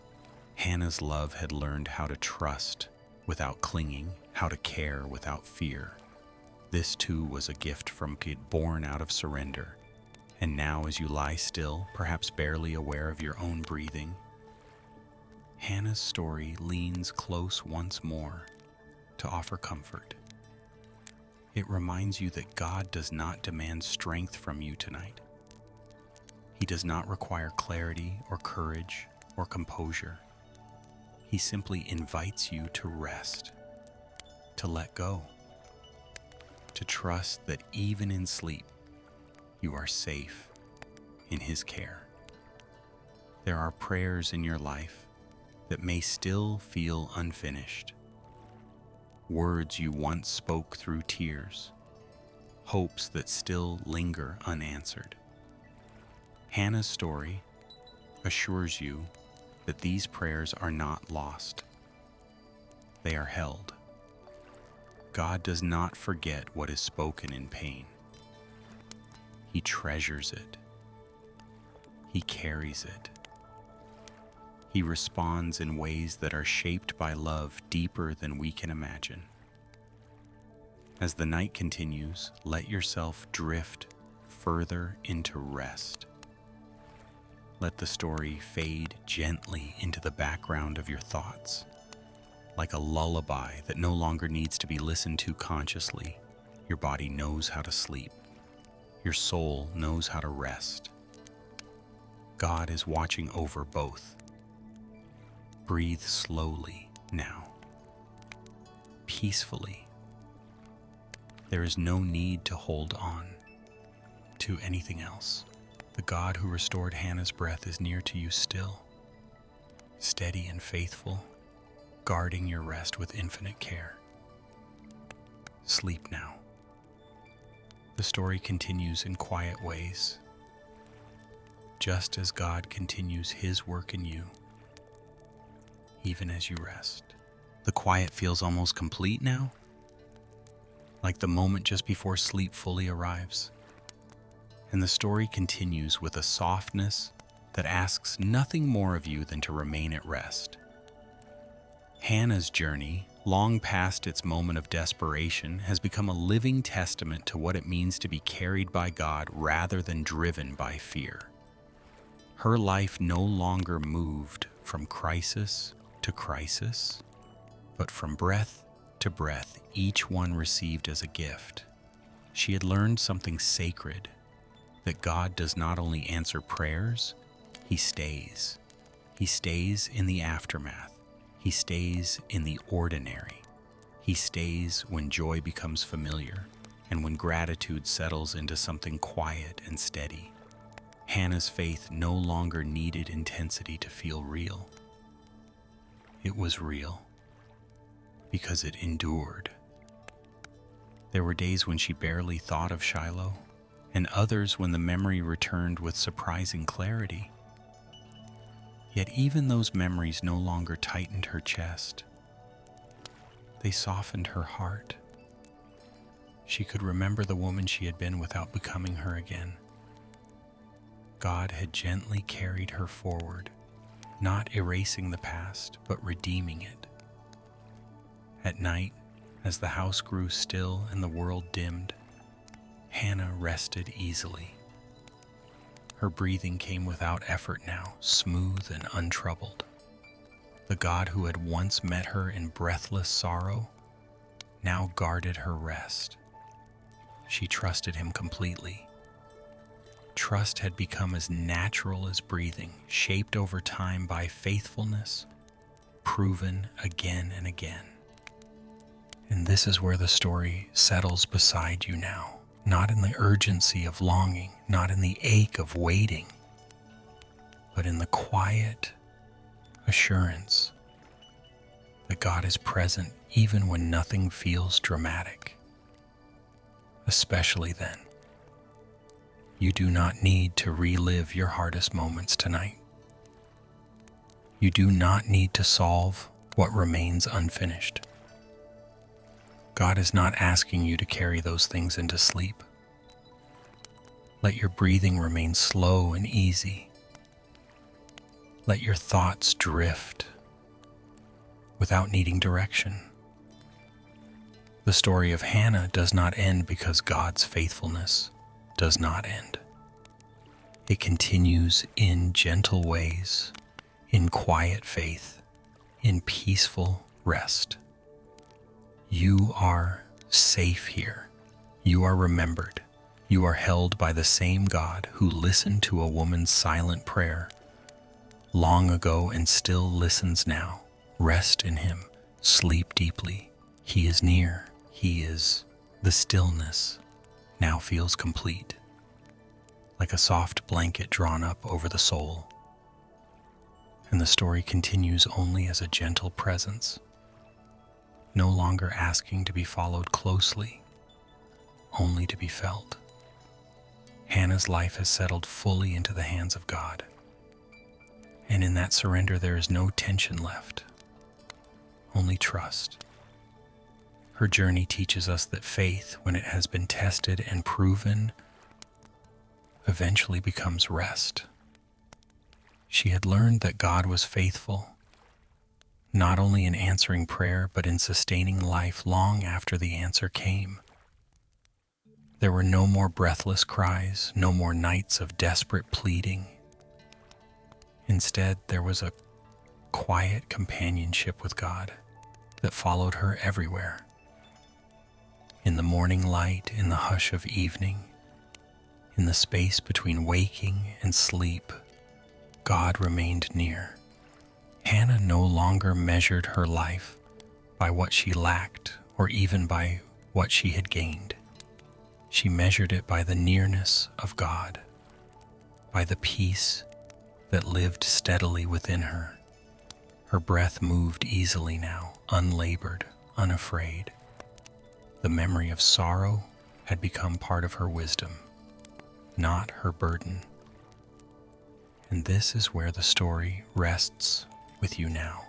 Hannah's love had learned how to trust without clinging, how to care without fear. This too was a gift from God, born out of surrender. And now, as you lie still, perhaps barely aware of your own breathing, Hannah's story leans close once more to offer comfort. It reminds you that God does not demand strength from you tonight. He does not require clarity or courage or composure. He simply invites you to rest, to let go, to trust that even in sleep, you are safe in his care. There are prayers in your life that may still feel unfinished, words you once spoke through tears, hopes that still linger unanswered. Hannah's story assures you that these prayers are not lost. They are held. God does not forget what is spoken in pain. He treasures it. He carries it. He responds in ways that are shaped by love deeper than we can imagine. As the night continues, let yourself drift further into rest. Let the story fade gently into the background of your thoughts, like a lullaby that no longer needs to be listened to consciously. Your body knows how to sleep. Your soul knows how to rest. God is watching over both. Breathe slowly now, peacefully. There is no need to hold on to anything else. The God who restored Hannah's breath is near to you still, steady and faithful, guarding your rest with infinite care. Sleep now. The story continues in quiet ways, just as God continues his work in you, even as you rest. The quiet feels almost complete now, like the moment just before sleep fully arrives. And the story continues with a softness that asks nothing more of you than to remain at rest. Hannah's journey, long past its moment of desperation, has become a living testament to what it means to be carried by God rather than driven by fear. Her life no longer moved from crisis to crisis, but from breath to breath, each one received as a gift. She had learned something sacred, that God does not only answer prayers, he stays. He stays in the aftermath. He stays in the ordinary. He stays when joy becomes familiar and when gratitude settles into something quiet and steady. Hannah's faith no longer needed intensity to feel real. It was real because it endured. There were days when she barely thought of Shiloh, and others when the memory returned with surprising clarity. Yet even those memories no longer tightened her chest. They softened her heart. She could remember the woman she had been without becoming her again. God had gently carried her forward, not erasing the past, but redeeming it. At night, as the house grew still and the world dimmed, Hannah rested easily. Her breathing came without effort now, smooth and untroubled. The God who had once met her in breathless sorrow now guarded her rest. She trusted him completely. Trust had become as natural as breathing, shaped over time by faithfulness, proven again and again. And this is where the story settles beside you now, not in the urgency of longing, not in the ache of waiting, but in the quiet assurance that God is present even when nothing feels dramatic. Especially then. You do not need to relive your hardest moments tonight. You do not need to solve what remains unfinished. God is not asking you to carry those things into sleep. Let your breathing remain slow and easy. Let your thoughts drift without needing direction. The story of Hannah does not end because God's faithfulness does not end. It continues in gentle ways, in quiet faith, in peaceful rest. You are safe here. You are remembered. You are held by the same God who listened to a woman's silent prayer long ago and still listens now. Rest in him. Sleep deeply. He is near. He is. The stillness now feels complete, like a soft blanket drawn up over the soul. And the story continues only as a gentle presence, no longer asking to be followed closely, only to be felt. Hannah's life has settled fully into the hands of God. And in that surrender, there is no tension left, only trust. Her journey teaches us that faith, when it has been tested and proven, eventually becomes rest. She had learned that God was faithful, not only in answering prayer, but in sustaining life long after the answer came. There were no more breathless cries, no more nights of desperate pleading. Instead, there was a quiet companionship with God that followed her everywhere. In the morning light, in the hush of evening, in the space between waking and sleep, God remained near. Hannah no longer measured her life by what she lacked or even by what she had gained. She measured it by the nearness of God, by the peace that lived steadily within her. Her breath moved easily now, unlabored, unafraid. The memory of sorrow had become part of her wisdom, not her burden. And this is where the story rests with you now.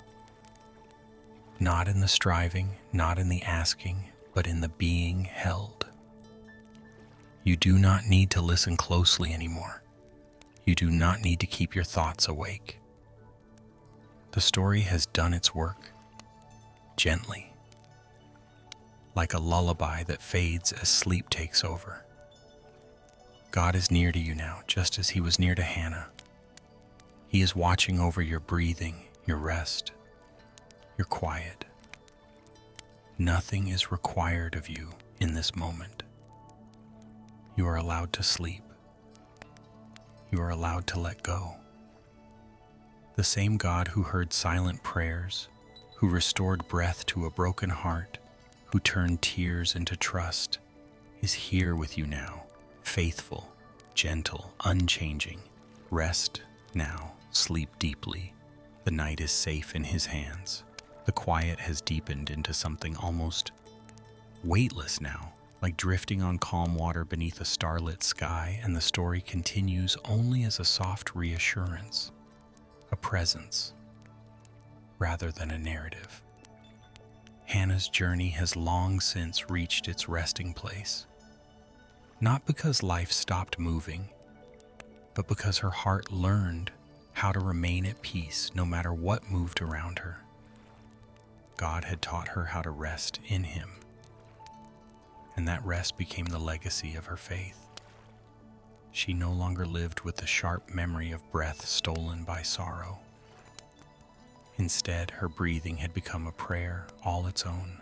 Not in the striving, not in the asking, but in the being held. You do not need to listen closely anymore. You do not need to keep your thoughts awake. The story has done its work, gently, like a lullaby that fades as sleep takes over. God is near to you now, just as he was near to Hannah. He is watching over your breathing, your rest, your quiet. Nothing is required of you in this moment. You are allowed to sleep. You are allowed to let go. The same God who heard silent prayers, who restored breath to a broken heart, who turned tears into trust, is here with you now, faithful, gentle, unchanging, Rest now, sleep deeply. The night is safe in his hands. The quiet has deepened into something almost weightless now, like drifting on calm water beneath a starlit sky, and the story continues only as a soft reassurance, a presence, rather than a narrative. Hannah's journey has long since reached its resting place, not because life stopped moving, but because her heart learned how to remain at peace no matter what moved around her. God had taught her how to rest in him, and that rest became the legacy of her faith. She no longer lived with the sharp memory of breath stolen by sorrow. Instead, her breathing had become a prayer all its own,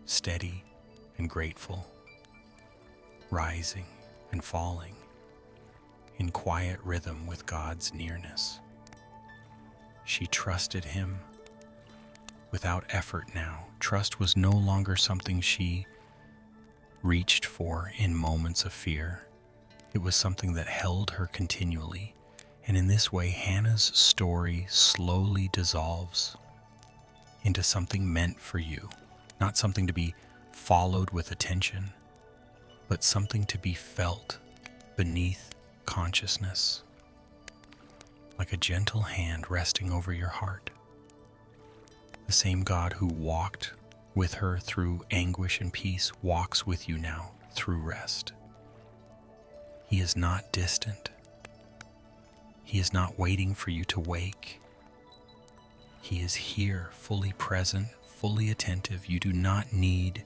steady and grateful, rising and falling in quiet rhythm with God's nearness. She trusted him without effort now. Trust was no longer something she reached for in moments of fear. It was something that held her continually. And in this way, Hannah's story slowly dissolves into something meant for you, not something to be followed with attention, but something to be felt beneath consciousness, like a gentle hand resting over your heart. The same God who walked with her through anguish and peace walks with you now through rest. He is not distant. He is not waiting for you to wake. He is here, fully present, fully attentive. You do not need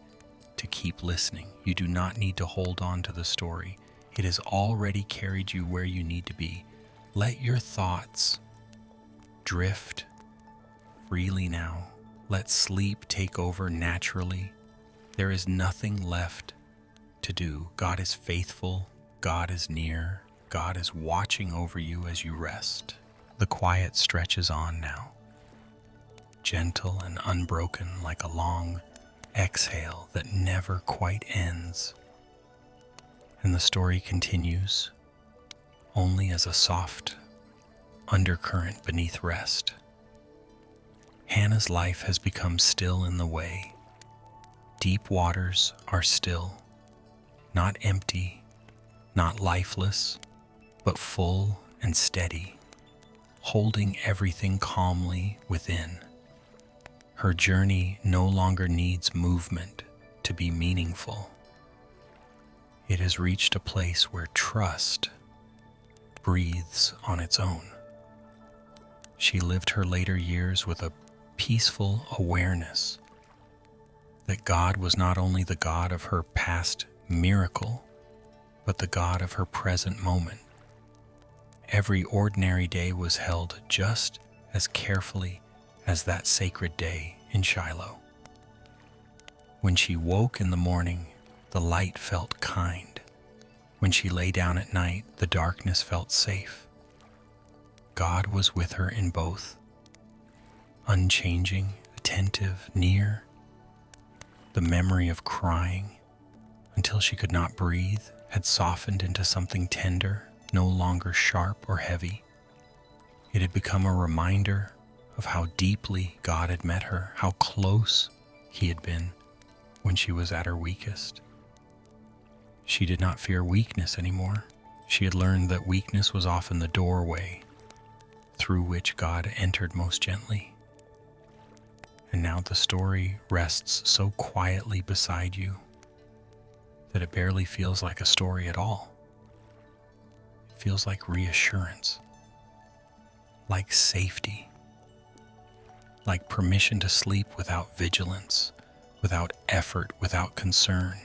to keep listening. You do not need to hold on to the story. It has already carried you where you need to be. Let your thoughts drift freely now. Let sleep take over naturally. There is nothing left to do. God is faithful. God is near. God is watching over you as you rest. The quiet stretches on now, gentle and unbroken, like a long exhale that never quite ends. And the story continues only as a soft undercurrent beneath rest. Hannah's life has become still in the way. Deep waters are still, not empty, not lifeless, but full and steady, holding everything calmly within. Her journey no longer needs movement to be meaningful. It has reached a place where trust breathes on its own. She lived her later years with a peaceful awareness that God was not only the God of her past miracle, but the God of her present moment. Every ordinary day was held just as carefully as that sacred day in Shiloh. When she woke in the morning, the light felt kind. When she lay down at night, the darkness felt safe. God was with her in both, unchanging, attentive, near. The memory of crying until she could not breathe had softened into something tender, no longer sharp or heavy. It had become a reminder of how deeply God had met her, how close he had been when she was at her weakest. She did not fear weakness anymore. She had learned that weakness was often the doorway through which God entered most gently. And now the story rests so quietly beside you that it barely feels like a story at all. It feels like reassurance, like safety, like permission to sleep without vigilance, without effort, without concern.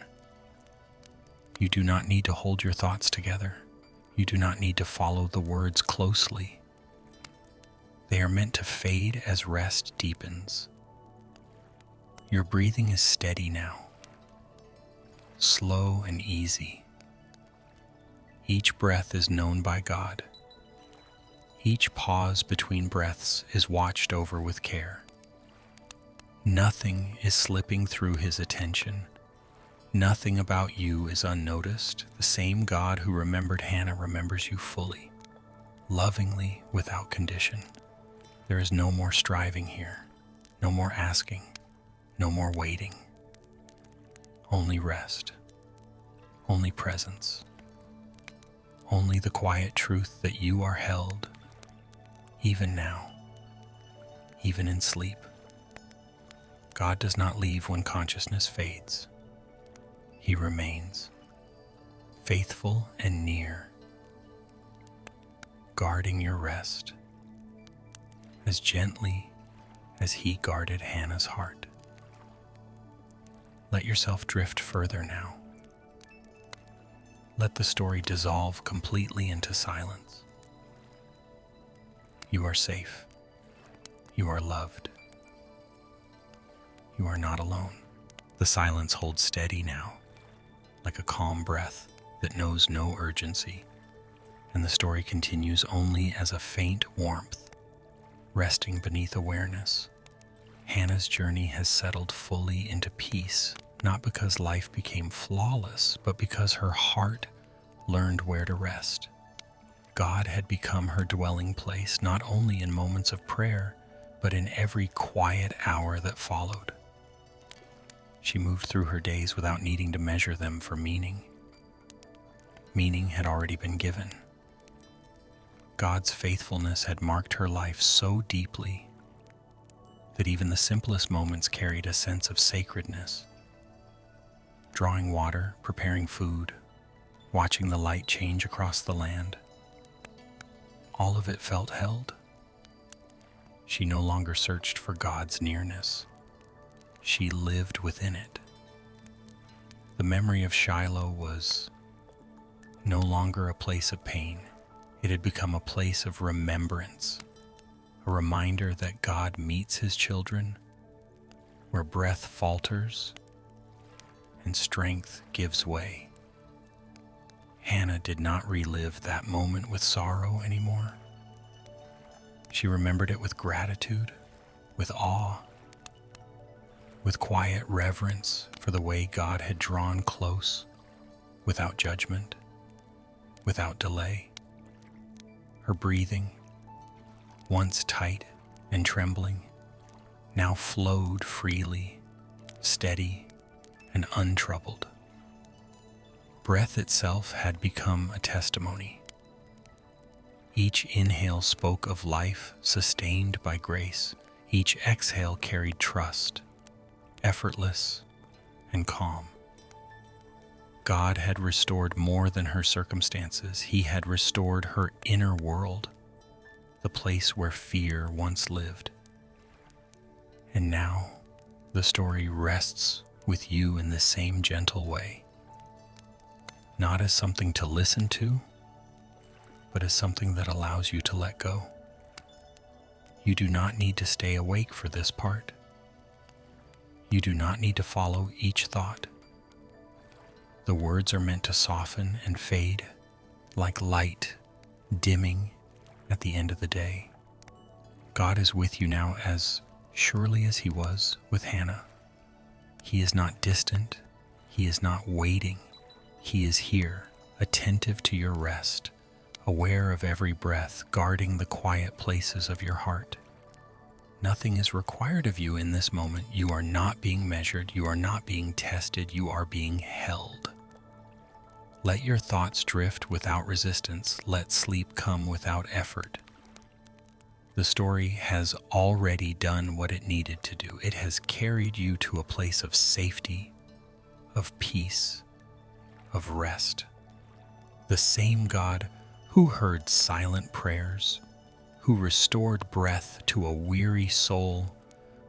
You do not need to hold your thoughts together. You do not need to follow the words closely. They are meant to fade as rest deepens. Your breathing is steady now, slow and easy. Each breath is known by God. Each pause between breaths is watched over with care. Nothing is slipping through his attention. Nothing about you is unnoticed. The same God who remembered Hannah remembers you fully. lovingly without condition. There is no more striving here, no more asking, no more waiting. Only rest, only presence, only the quiet truth that you are held, even now, even in sleep. God does not leave when consciousness fades. He remains, faithful and near, guarding your rest as gently as he guarded Hannah's heart. Let yourself drift further now. Let the story dissolve completely into silence. You are safe. You are loved. You are not alone. The silence holds steady now, like a calm breath that knows no urgency, and the story continues only as a faint warmth, resting beneath awareness. Hannah's journey has settled fully into peace, not because life became flawless, but because her heart learned where to rest. God had become her dwelling place, not only in moments of prayer, but in every quiet hour that followed. She moved through her days without needing to measure them for meaning. Meaning had already been given. God's faithfulness had marked her life so deeply that even the simplest moments carried a sense of sacredness. Drawing water, preparing food, watching the light change across the land. All of it felt held. She no longer searched for God's nearness. She lived within it. The memory of Shiloh was no longer a place of pain. It had become a place of remembrance, a reminder that God meets his children where breath falters and strength gives way. Hannah did not relive that moment with sorrow anymore. She remembered it with gratitude, with awe, with quiet reverence for the way God had drawn close, without judgment, without delay. Her breathing, once tight and trembling, now flowed freely, steady and untroubled. Breath itself had become a testimony. Each inhale spoke of life sustained by grace. Each exhale carried trust, effortless and calm. God had restored more than her circumstances. He had restored her inner world, the place where fear once lived. And now the story rests with you in the same gentle way, not as something to listen to, but as something that allows you to let go. You do not need to stay awake for this part. You do not need to follow each thought. The words are meant to soften and fade like light dimming at the end of the day. God is with you now as surely as he was with Hannah. He is not distant. He is not waiting. He is here, attentive to your rest, aware of every breath, guarding the quiet places of your heart. Nothing is required of you in this moment. You are not being measured. You are not being tested. You are being held. Let your thoughts drift without resistance. Let sleep come without effort. The story has already done what it needed to do. It has carried you to a place of safety, of peace, of rest. The same God who heard silent prayers, who restored breath to a weary soul,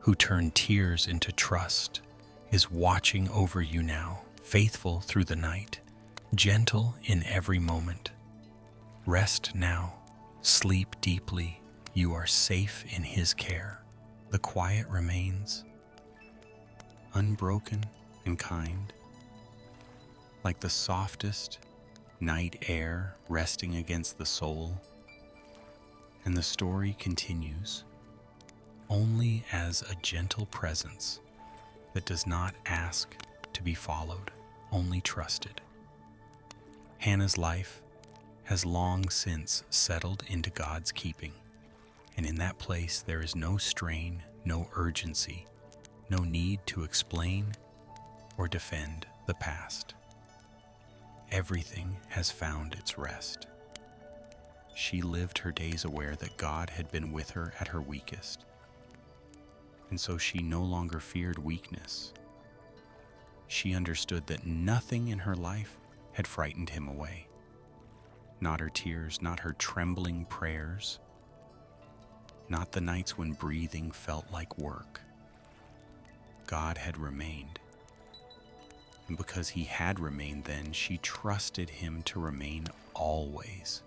who turned tears into trust, is watching over you now, faithful through the night, gentle in every moment. Rest now, sleep deeply. You are safe in his care. The quiet remains, unbroken and kind, like the softest night air resting against the soul. And the story continues only as a gentle presence that does not ask to be followed, only trusted. Hannah's life has long since settled into God's keeping, and in that place there is no strain, no urgency, no need to explain or defend the past. Everything has found its rest. She lived her days aware that God had been with her at her weakest, and so she no longer feared weakness. She understood that nothing in her life had frightened him away. Not her tears, not her trembling prayers, not the nights when breathing felt like work. God had remained. And because he had remained then, she trusted him to remain always.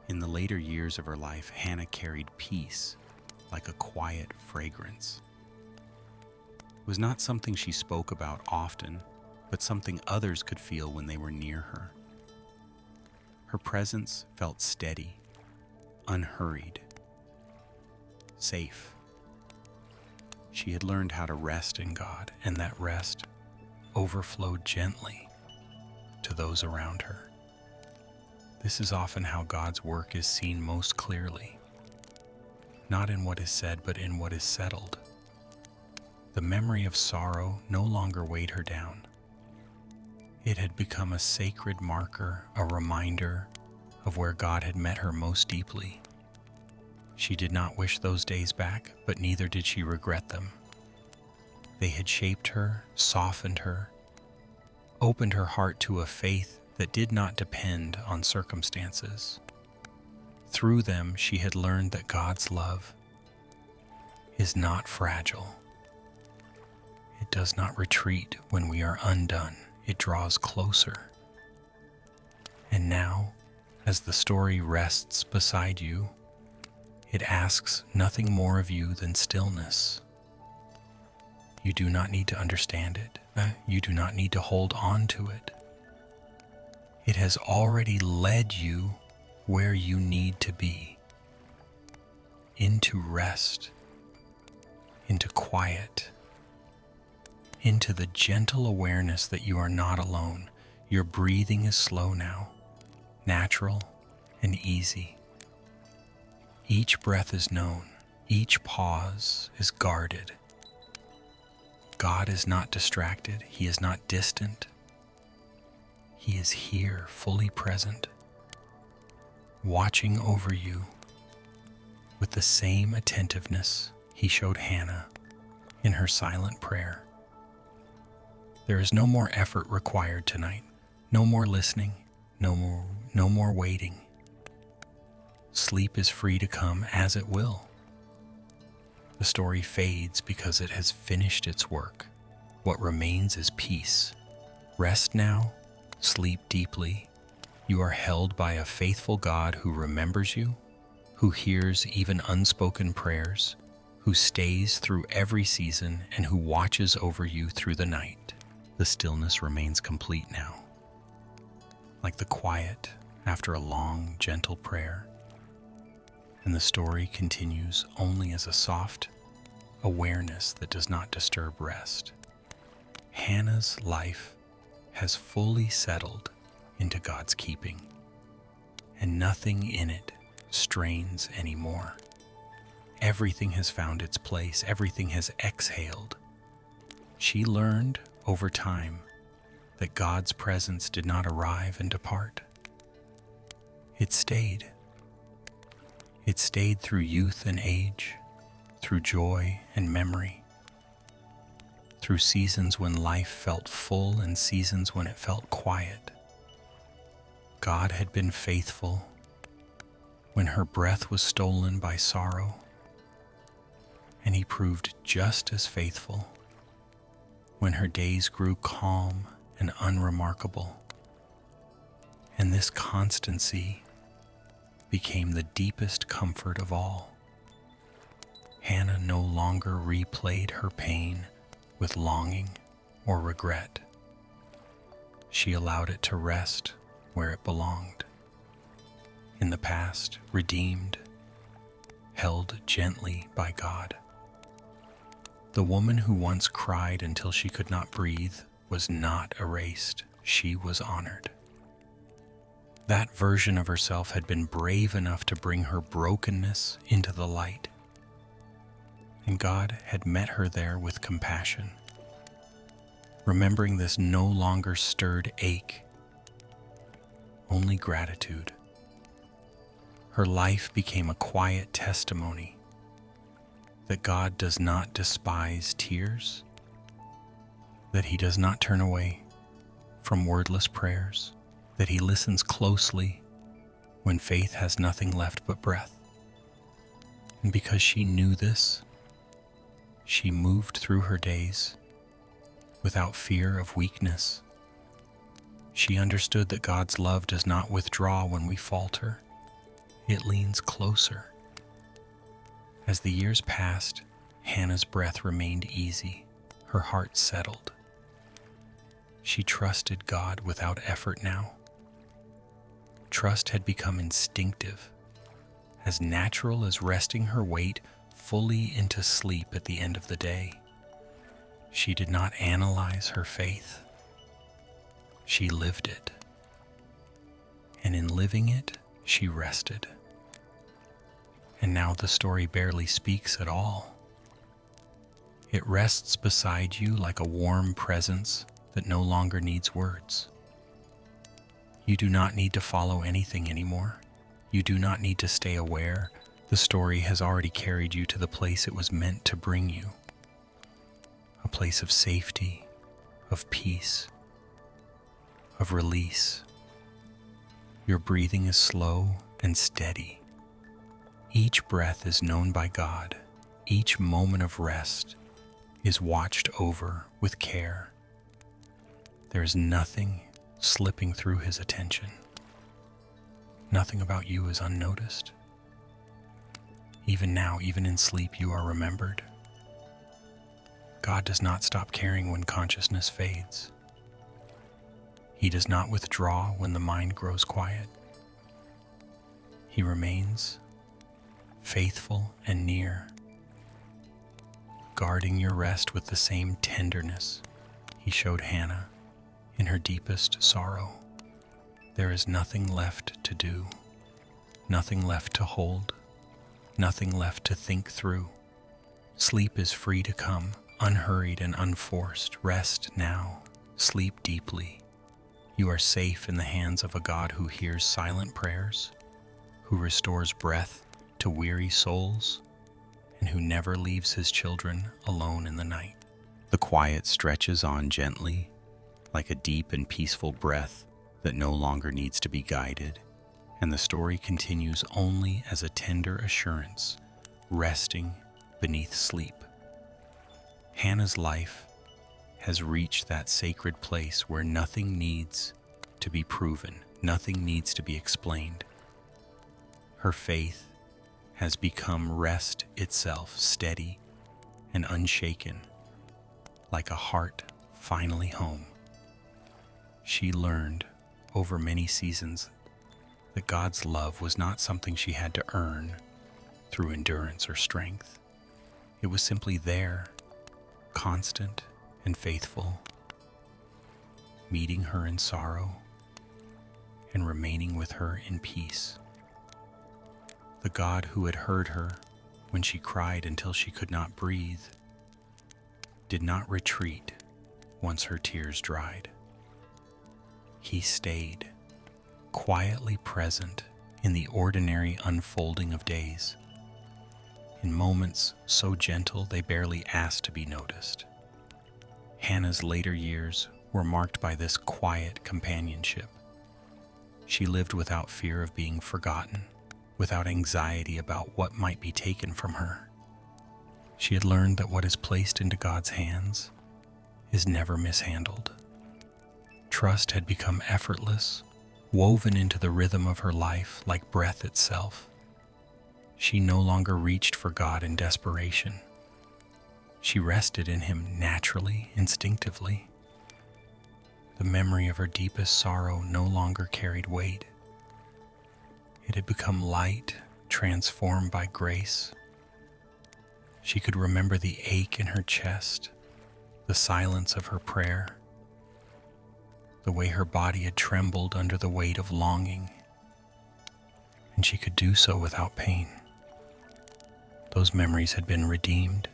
In the later years of her life, Hannah carried peace like a quiet fragrance. It was not something she spoke about often, but something others could feel when they were near her. Her presence felt steady, unhurried, safe. She had learned how to rest in God, and that rest overflowed gently to those around her. This is often how God's work is seen most clearly, not in what is said, but in what is settled. The memory of sorrow no longer weighed her down. It had become a sacred marker, a reminder of where God had met her most deeply. She did not wish those days back, but neither did she regret them. They had shaped her, softened her, opened her heart to a faith that did not depend on circumstances. Through them, she had learned that God's love is not fragile. It does not retreat when we are undone. It draws closer. And now, as the story rests beside you, it asks nothing more of you than stillness. You do not need to understand it. You do not need to hold on to it. It has already led you where you need to be, into rest, into quiet, into the gentle awareness that you are not alone. Your breathing is slow now, natural and easy. Each breath is known. Each pause is guarded. God is not distracted. He is not distant. He is here, fully present, watching over you with the same attentiveness he showed Hannah in her silent prayer. There is no more effort required tonight. No more listening. No more waiting. Sleep is free to come as it will. The story fades because it has finished its work. What remains is peace. Rest now, sleep deeply. You are held by a faithful God who remembers you, who hears even unspoken prayers, who stays through every season, and who watches over you through the night. The stillness remains complete now, like the quiet after a long, gentle prayer. And the story continues only as a soft awareness that does not disturb rest. Hannah's life has fully settled into God's keeping, and nothing in it strains anymore. Everything has found its place. Everything has exhaled. She learned over time that God's presence did not arrive and depart. It stayed. It stayed through youth and age, through joy and memory, through seasons when life felt full and seasons when it felt quiet. God had been faithful when her breath was stolen by sorrow, and he proved just as faithful when her days grew calm and unremarkable. And this constancy became the deepest comfort of all. Hannah no longer replayed her pain with longing or regret. She allowed it to rest where it belonged. In the past, redeemed, held gently by God. The woman who once cried until she could not breathe was not erased. She was honored. That version of herself had been brave enough to bring her brokenness into the light. And God had met her there with compassion. Remembering this no longer stirred ache, only gratitude. Her life became a quiet testimony that God does not despise tears, that He does not turn away from wordless prayers, that He listens closely when faith has nothing left but breath. And because she knew this, she moved through her days without fear of weakness. She understood that God's love does not withdraw when we falter. It leans closer. As the years passed, Hannah's breath remained easy, her heart settled. She trusted God without effort now. Trust had become instinctive, as natural as resting her weight fully into sleep at the end of the day. She did not analyze her faith. She lived it. And in living it, she rested. And now the story barely speaks at all. It rests beside you like a warm presence that no longer needs words. You do not need to follow anything anymore. You do not need to stay aware. The story has already carried you to the place it was meant to bring you. A place of safety, of peace, of release. Your breathing is slow and steady. Each breath is known by God. Each moment of rest is watched over with care. There is nothing slipping through His attention. Nothing about you is unnoticed. Even now, even in sleep, you are remembered. God does not stop caring when consciousness fades. He does not withdraw when the mind grows quiet. He remains faithful and near, guarding your rest with the same tenderness He showed Hannah in her deepest sorrow. There is nothing left to do, nothing left to hold, nothing left to think through. Sleep is free to come, unhurried and unforced. Rest now, sleep deeply. You are safe in the hands of a God who hears silent prayers, who restores breath to weary souls, and who never leaves His children alone in the night. The quiet stretches on gently, like a deep and peaceful breath that no longer needs to be guided, and the story continues only as a tender assurance, resting beneath sleep. Hannah's life has reached that sacred place where nothing needs to be proven, nothing needs to be explained. Her faith has become rest itself, steady and unshaken, like a heart finally home. She learned over many seasons that God's love was not something she had to earn through endurance or strength. It was simply there, constant and faithful, meeting her in sorrow and remaining with her in peace. The God who had heard her when she cried until she could not breathe did not retreat once her tears dried. He stayed, quietly present in the ordinary unfolding of days, in moments so gentle they barely asked to be noticed. Hannah's later years were marked by this quiet companionship. She lived without fear of being forgotten, without anxiety about what might be taken from her. She had learned that what is placed into God's hands is never mishandled. Trust had become effortless, woven into the rhythm of her life like breath itself. She no longer reached for God in desperation. She rested in Him naturally, instinctively. The memory of her deepest sorrow no longer carried weight. It had become light, transformed by grace. She could remember the ache in her chest, the silence of her prayer, the way her body had trembled under the weight of longing and she could do so without pain. Those memories had been redeemed.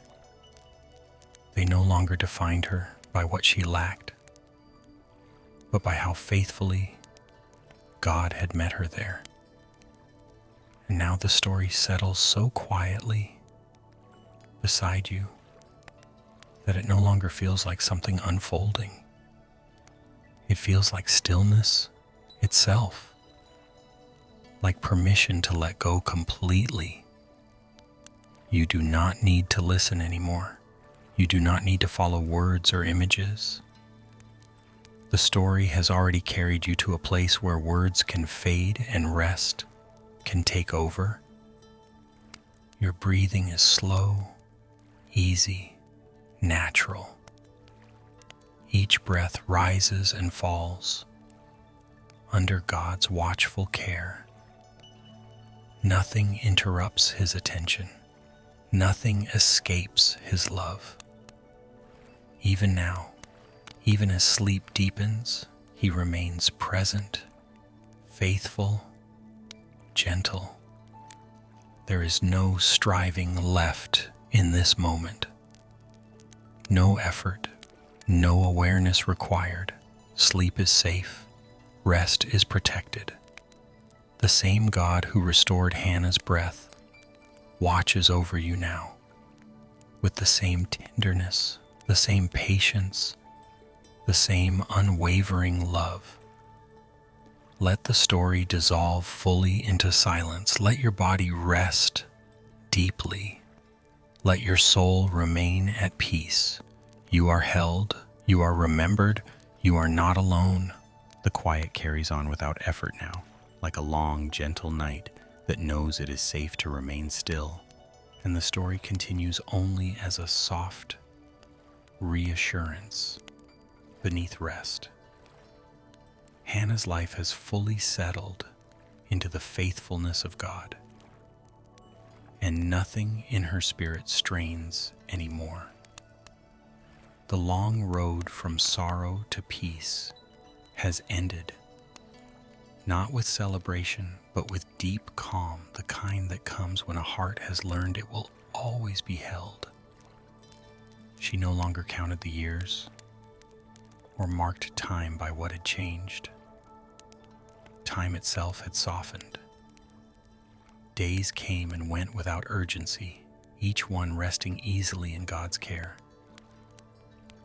They no longer defined her by what she lacked, but by how faithfully God had met her there. And now the story settles so quietly beside you that it no longer feels like something unfolding. It feels like stillness itself, like permission to let go completely. You do not need to listen anymore. You do not need to follow words or images. The story has already carried you to a place where words can fade and rest can take over. Your breathing is slow, easy, natural. Each breath rises and falls under God's watchful care. Nothing interrupts his attention. Nothing escapes his love. Even now, even as sleep deepens, he remains present, faithful, gentle. There is no striving left in this moment. No effort, no awareness required. Sleep is safe. Rest is protected. The same God who restored Hannah's breath watches over you now with the same tenderness, the same patience, the same unwavering love. Let the story dissolve fully into silence. Let your body rest deeply. Let your soul remain at peace. You are held, you are remembered, you are not alone. The quiet carries on without effort now, like a long, gentle night that knows it is safe to remain still. And the story continues only as a soft reassurance beneath rest. Hannah's life has fully settled into the faithfulness of God, and nothing in her spirit strains anymore. The long road from sorrow to peace has ended, not with celebration, but with deep calm, the kind that comes when a heart has learned it will always be held. She no longer counted the years or marked time by what had changed. Time itself had softened. Days came and went without urgency, each one resting easily in God's care.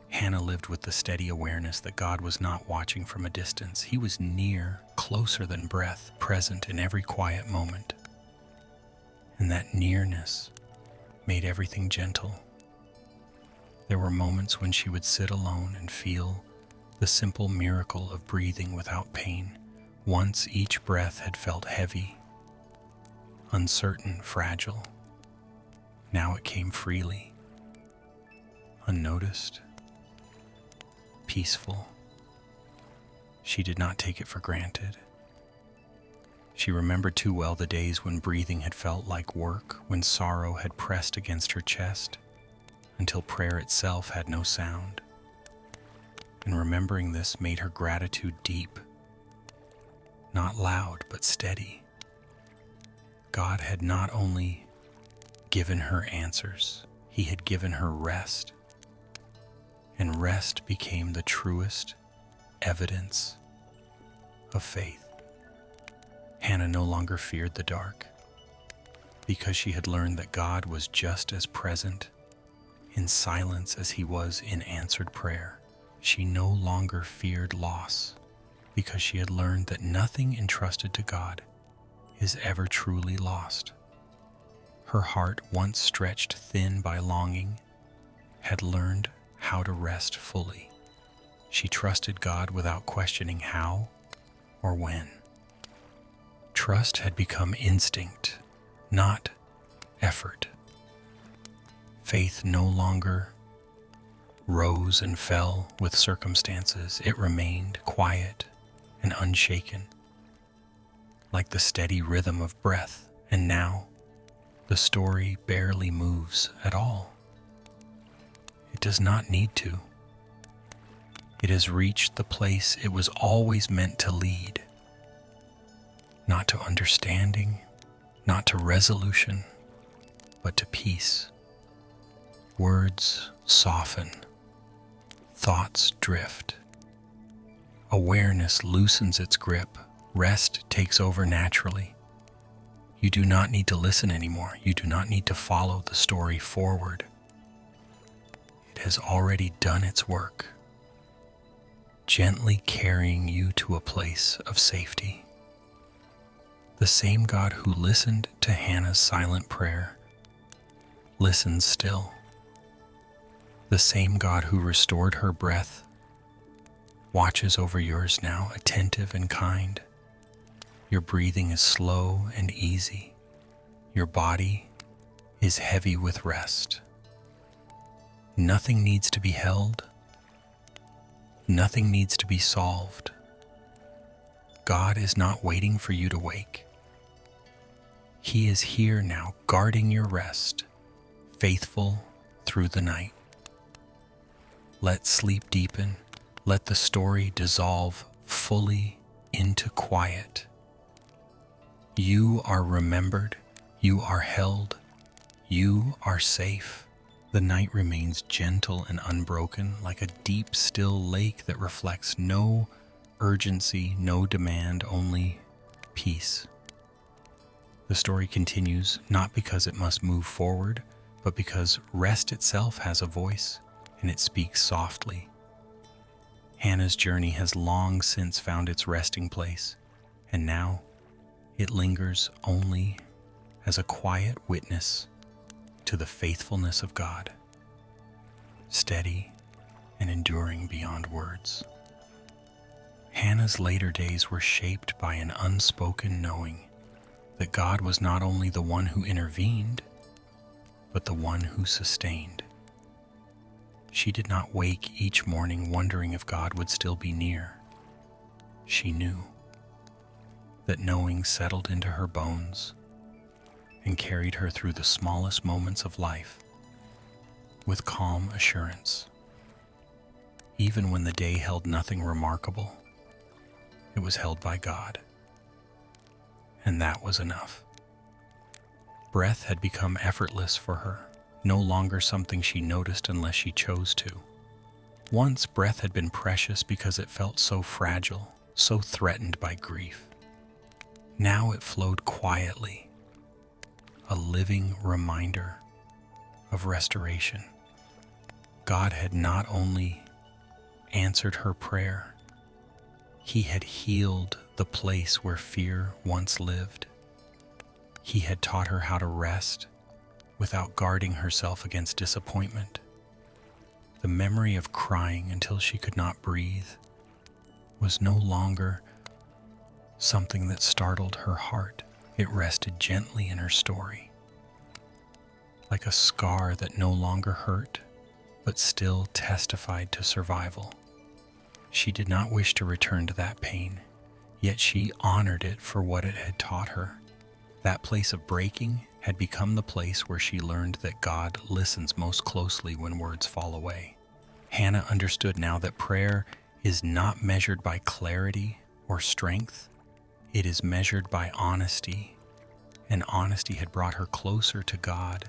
Hannah lived with the steady awareness that God was not watching from a distance. He was near, closer than breath, present in every quiet moment. And that nearness made everything gentle. There were moments when she would sit alone and feel the simple miracle of breathing without pain. Once each breath had felt heavy, uncertain, fragile. Now it came freely, unnoticed, peaceful. She did not take it for granted. She remembered too well the days when breathing had felt like work, when sorrow had pressed against her chest until prayer itself had no sound. And remembering this made her gratitude deep, not loud but steady. God had not only given her answers, he had given her rest. And rest became the truest evidence of faith. Hannah no longer feared the dark, because she had learned that God was just as present in silence as he was in answered prayer. She no longer feared loss, because she had learned that nothing entrusted to God is ever truly lost. Her heart, once stretched thin by longing, had learned how to rest fully. She trusted God without questioning how or when. Trust had become instinct, not effort. Faith no longer rose and fell with circumstances. It remained quiet and unshaken, like the steady rhythm of breath. And now, the story barely moves at all. It does not need to. It has reached the place it was always meant to lead, not to understanding, not to resolution, but to peace. Words soften, thoughts drift. Awareness loosens its grip, rest takes over naturally. You do not need to listen anymore. You do not need to follow the story forward. It has already done its work, gently carrying you to a place of safety. The same God who listened to Hannah's silent prayer listens still. The same God who restored her breath watches over yours now, attentive and kind. Your breathing is slow and easy. Your body is heavy with rest. Nothing needs to be held. Nothing needs to be solved. God is not waiting for you to wake. He is here now, guarding your rest, faithful through the night. Let sleep deepen. Let the story dissolve fully into quiet. You are remembered. You are held. You are safe. The night remains gentle and unbroken, like a deep, still lake that reflects no urgency, no demand, only peace. The story continues, not because it must move forward, but because rest itself has a voice, and it speaks softly. Hannah's journey has long since found its resting place, and now it lingers only as a quiet witness to the faithfulness of God, steady and enduring beyond words. Hannah's later days were shaped by an unspoken knowing that God was not only the one who intervened, but the one who sustained. She did not wake each morning wondering if God would still be near. She knew that knowing settled into her bones and carried her through the smallest moments of life with calm assurance. Even when the day held nothing remarkable, it was held by God, and that was enough. Breath had become effortless for her, no longer something she noticed unless she chose to. Once, breath had been precious because it felt so fragile, so threatened by grief. Now it flowed quietly, a living reminder of restoration. God had not only answered her prayer, He had healed the place where fear once lived. He had taught her how to rest without guarding herself against disappointment. The memory of crying until she could not breathe was no longer something that startled her heart. It rested gently in her story, like a scar that no longer hurt, but still testified to survival. She did not wish to return to that pain, yet she honored it for what it had taught her. That place of breaking had become the place where she learned that God listens most closely when words fall away. Hannah understood now that prayer is not measured by clarity or strength. It is measured by honesty, and honesty had brought her closer to God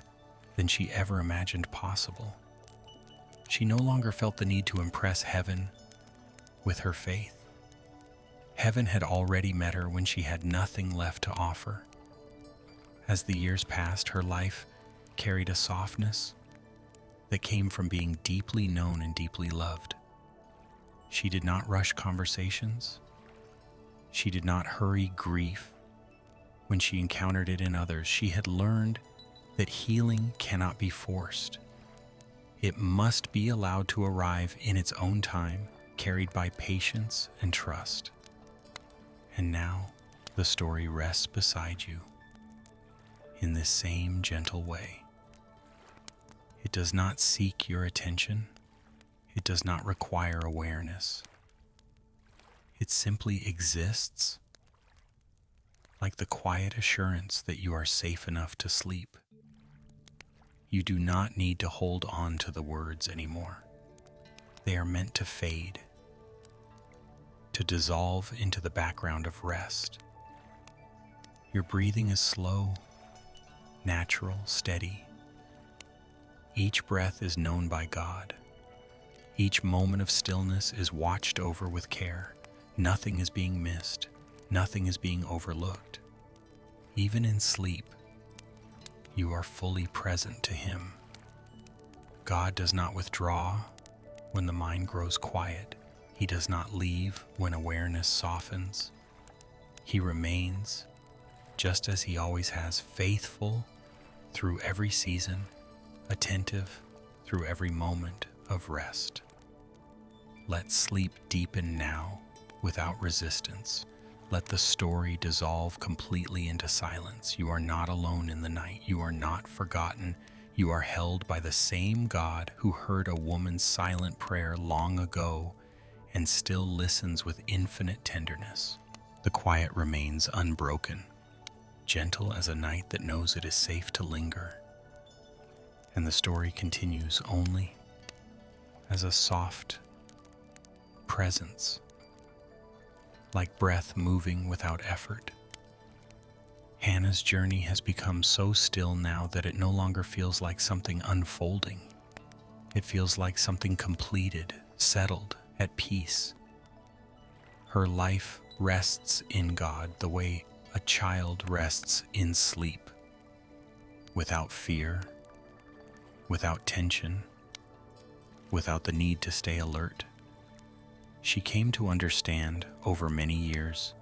than she ever imagined possible. She no longer felt the need to impress heaven with her faith. Heaven had already met her when she had nothing left to offer. As the years passed, her life carried a softness that came from being deeply known and deeply loved. She did not rush conversations. She did not hurry grief when she encountered it in others. She had learned that healing cannot be forced. It must be allowed to arrive in its own time, carried by patience and trust. And now the story rests beside you in this same gentle way. It does not seek your attention. It does not require awareness. It simply exists, like the quiet assurance that you are safe enough to sleep. You do not need to hold on to the words anymore. They are meant to fade, to dissolve into the background of rest. Your breathing is slow natural, steady. Each breath is known by God. Each moment of stillness is watched over with care. Nothing is being missed. Nothing is being overlooked. Even in sleep, you are fully present to Him. God does not withdraw when the mind grows quiet. He does not leave when awareness softens. He remains, just as He always has, faithful through every season, attentive through every moment of rest. Let sleep deepen now without resistance. Let the story dissolve completely into silence. You are not alone in the night. You are not forgotten. You are held by the same God who heard a woman's silent prayer long ago and still listens with infinite tenderness. The quiet remains unbroken, gentle as a night that knows it is safe to linger. And the story continues only as a soft presence, like breath moving without effort. Hannah's journey has become so still now that it no longer feels like something unfolding. It feels like something completed, settled, at peace. Her life rests in God the way a child rests in sleep, without fear, without tension, without the need to stay alert. She came to understand over many years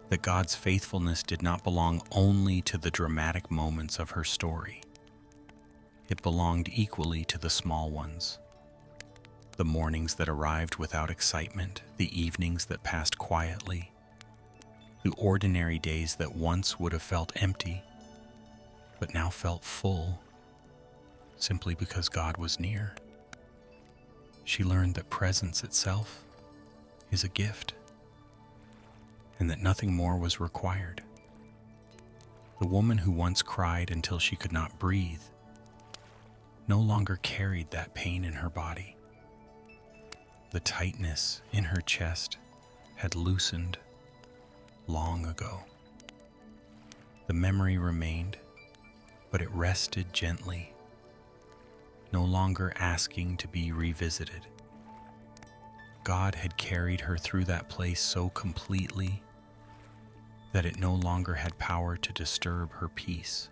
that God's faithfulness did not belong only to the dramatic moments of her story. It belonged equally to the small ones. The mornings that arrived without excitement, the evenings that passed quietly, the ordinary days that once would have felt empty, but now felt full, simply because God was near. She learned that presence itself is a gift, and that nothing more was required. The woman who once cried until she could not breathe no longer carried that pain in her body. The tightness in her chest had loosened long ago. The memory remained, but it rested gently, no longer asking to be revisited. God had carried her through that place so completely that it no longer had power to disturb her peace.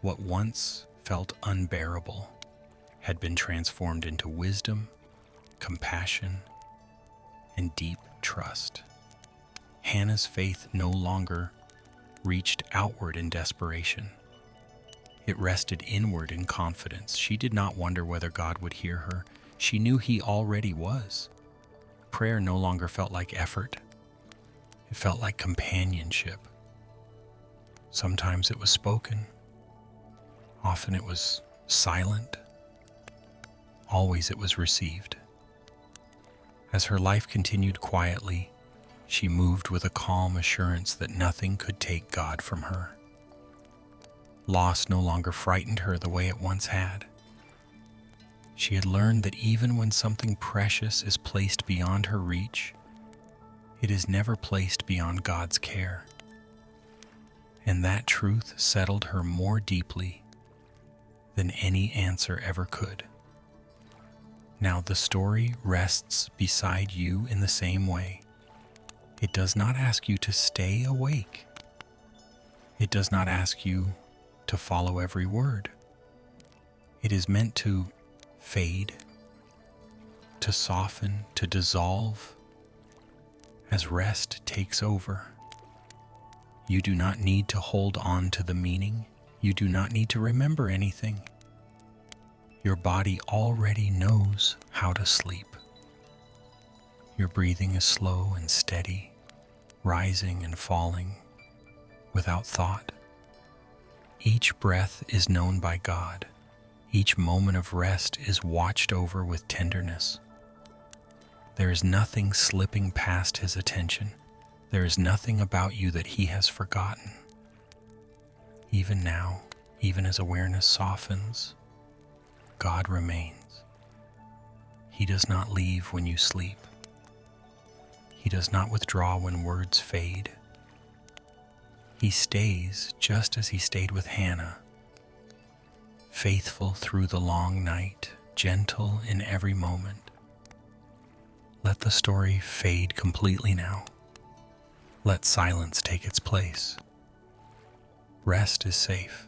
What once felt unbearable had been transformed into wisdom, compassion, and deep trust. Hannah's faith no longer reached outward in desperation. It rested inward in confidence. She did not wonder whether God would hear her. She knew He already was. Prayer no longer felt like effort. It felt like companionship. Sometimes it was spoken. Often it was silent. Always it was received. As her life continued quietly, she moved with a calm assurance that nothing could take God from her. Loss no longer frightened her the way it once had. She had learned that even when something precious is placed beyond her reach, it is never placed beyond God's care. And that truth settled her more deeply than any answer ever could. Now the story rests beside you in the same way. It does not ask you to stay awake. It does not ask you to follow every word. It is meant to fade, to soften, to dissolve as rest takes over. You do not need to hold on to the meaning. You do not need to remember anything. Your body already knows how to sleep. Your breathing is slow and steady, rising and falling without thought. Each breath is known by God. Each moment of rest is watched over with tenderness. There is nothing slipping past His attention. There is nothing about you that He has forgotten. Even now, even as awareness softens, God remains. He does not leave when you sleep. He does not withdraw when words fade. He stays just as he stayed with Hannah, faithful through the long night, gentle in every moment. Let the story fade completely now. Let silence take its place. Rest is safe.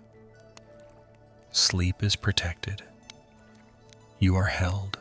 Sleep is protected. You are held.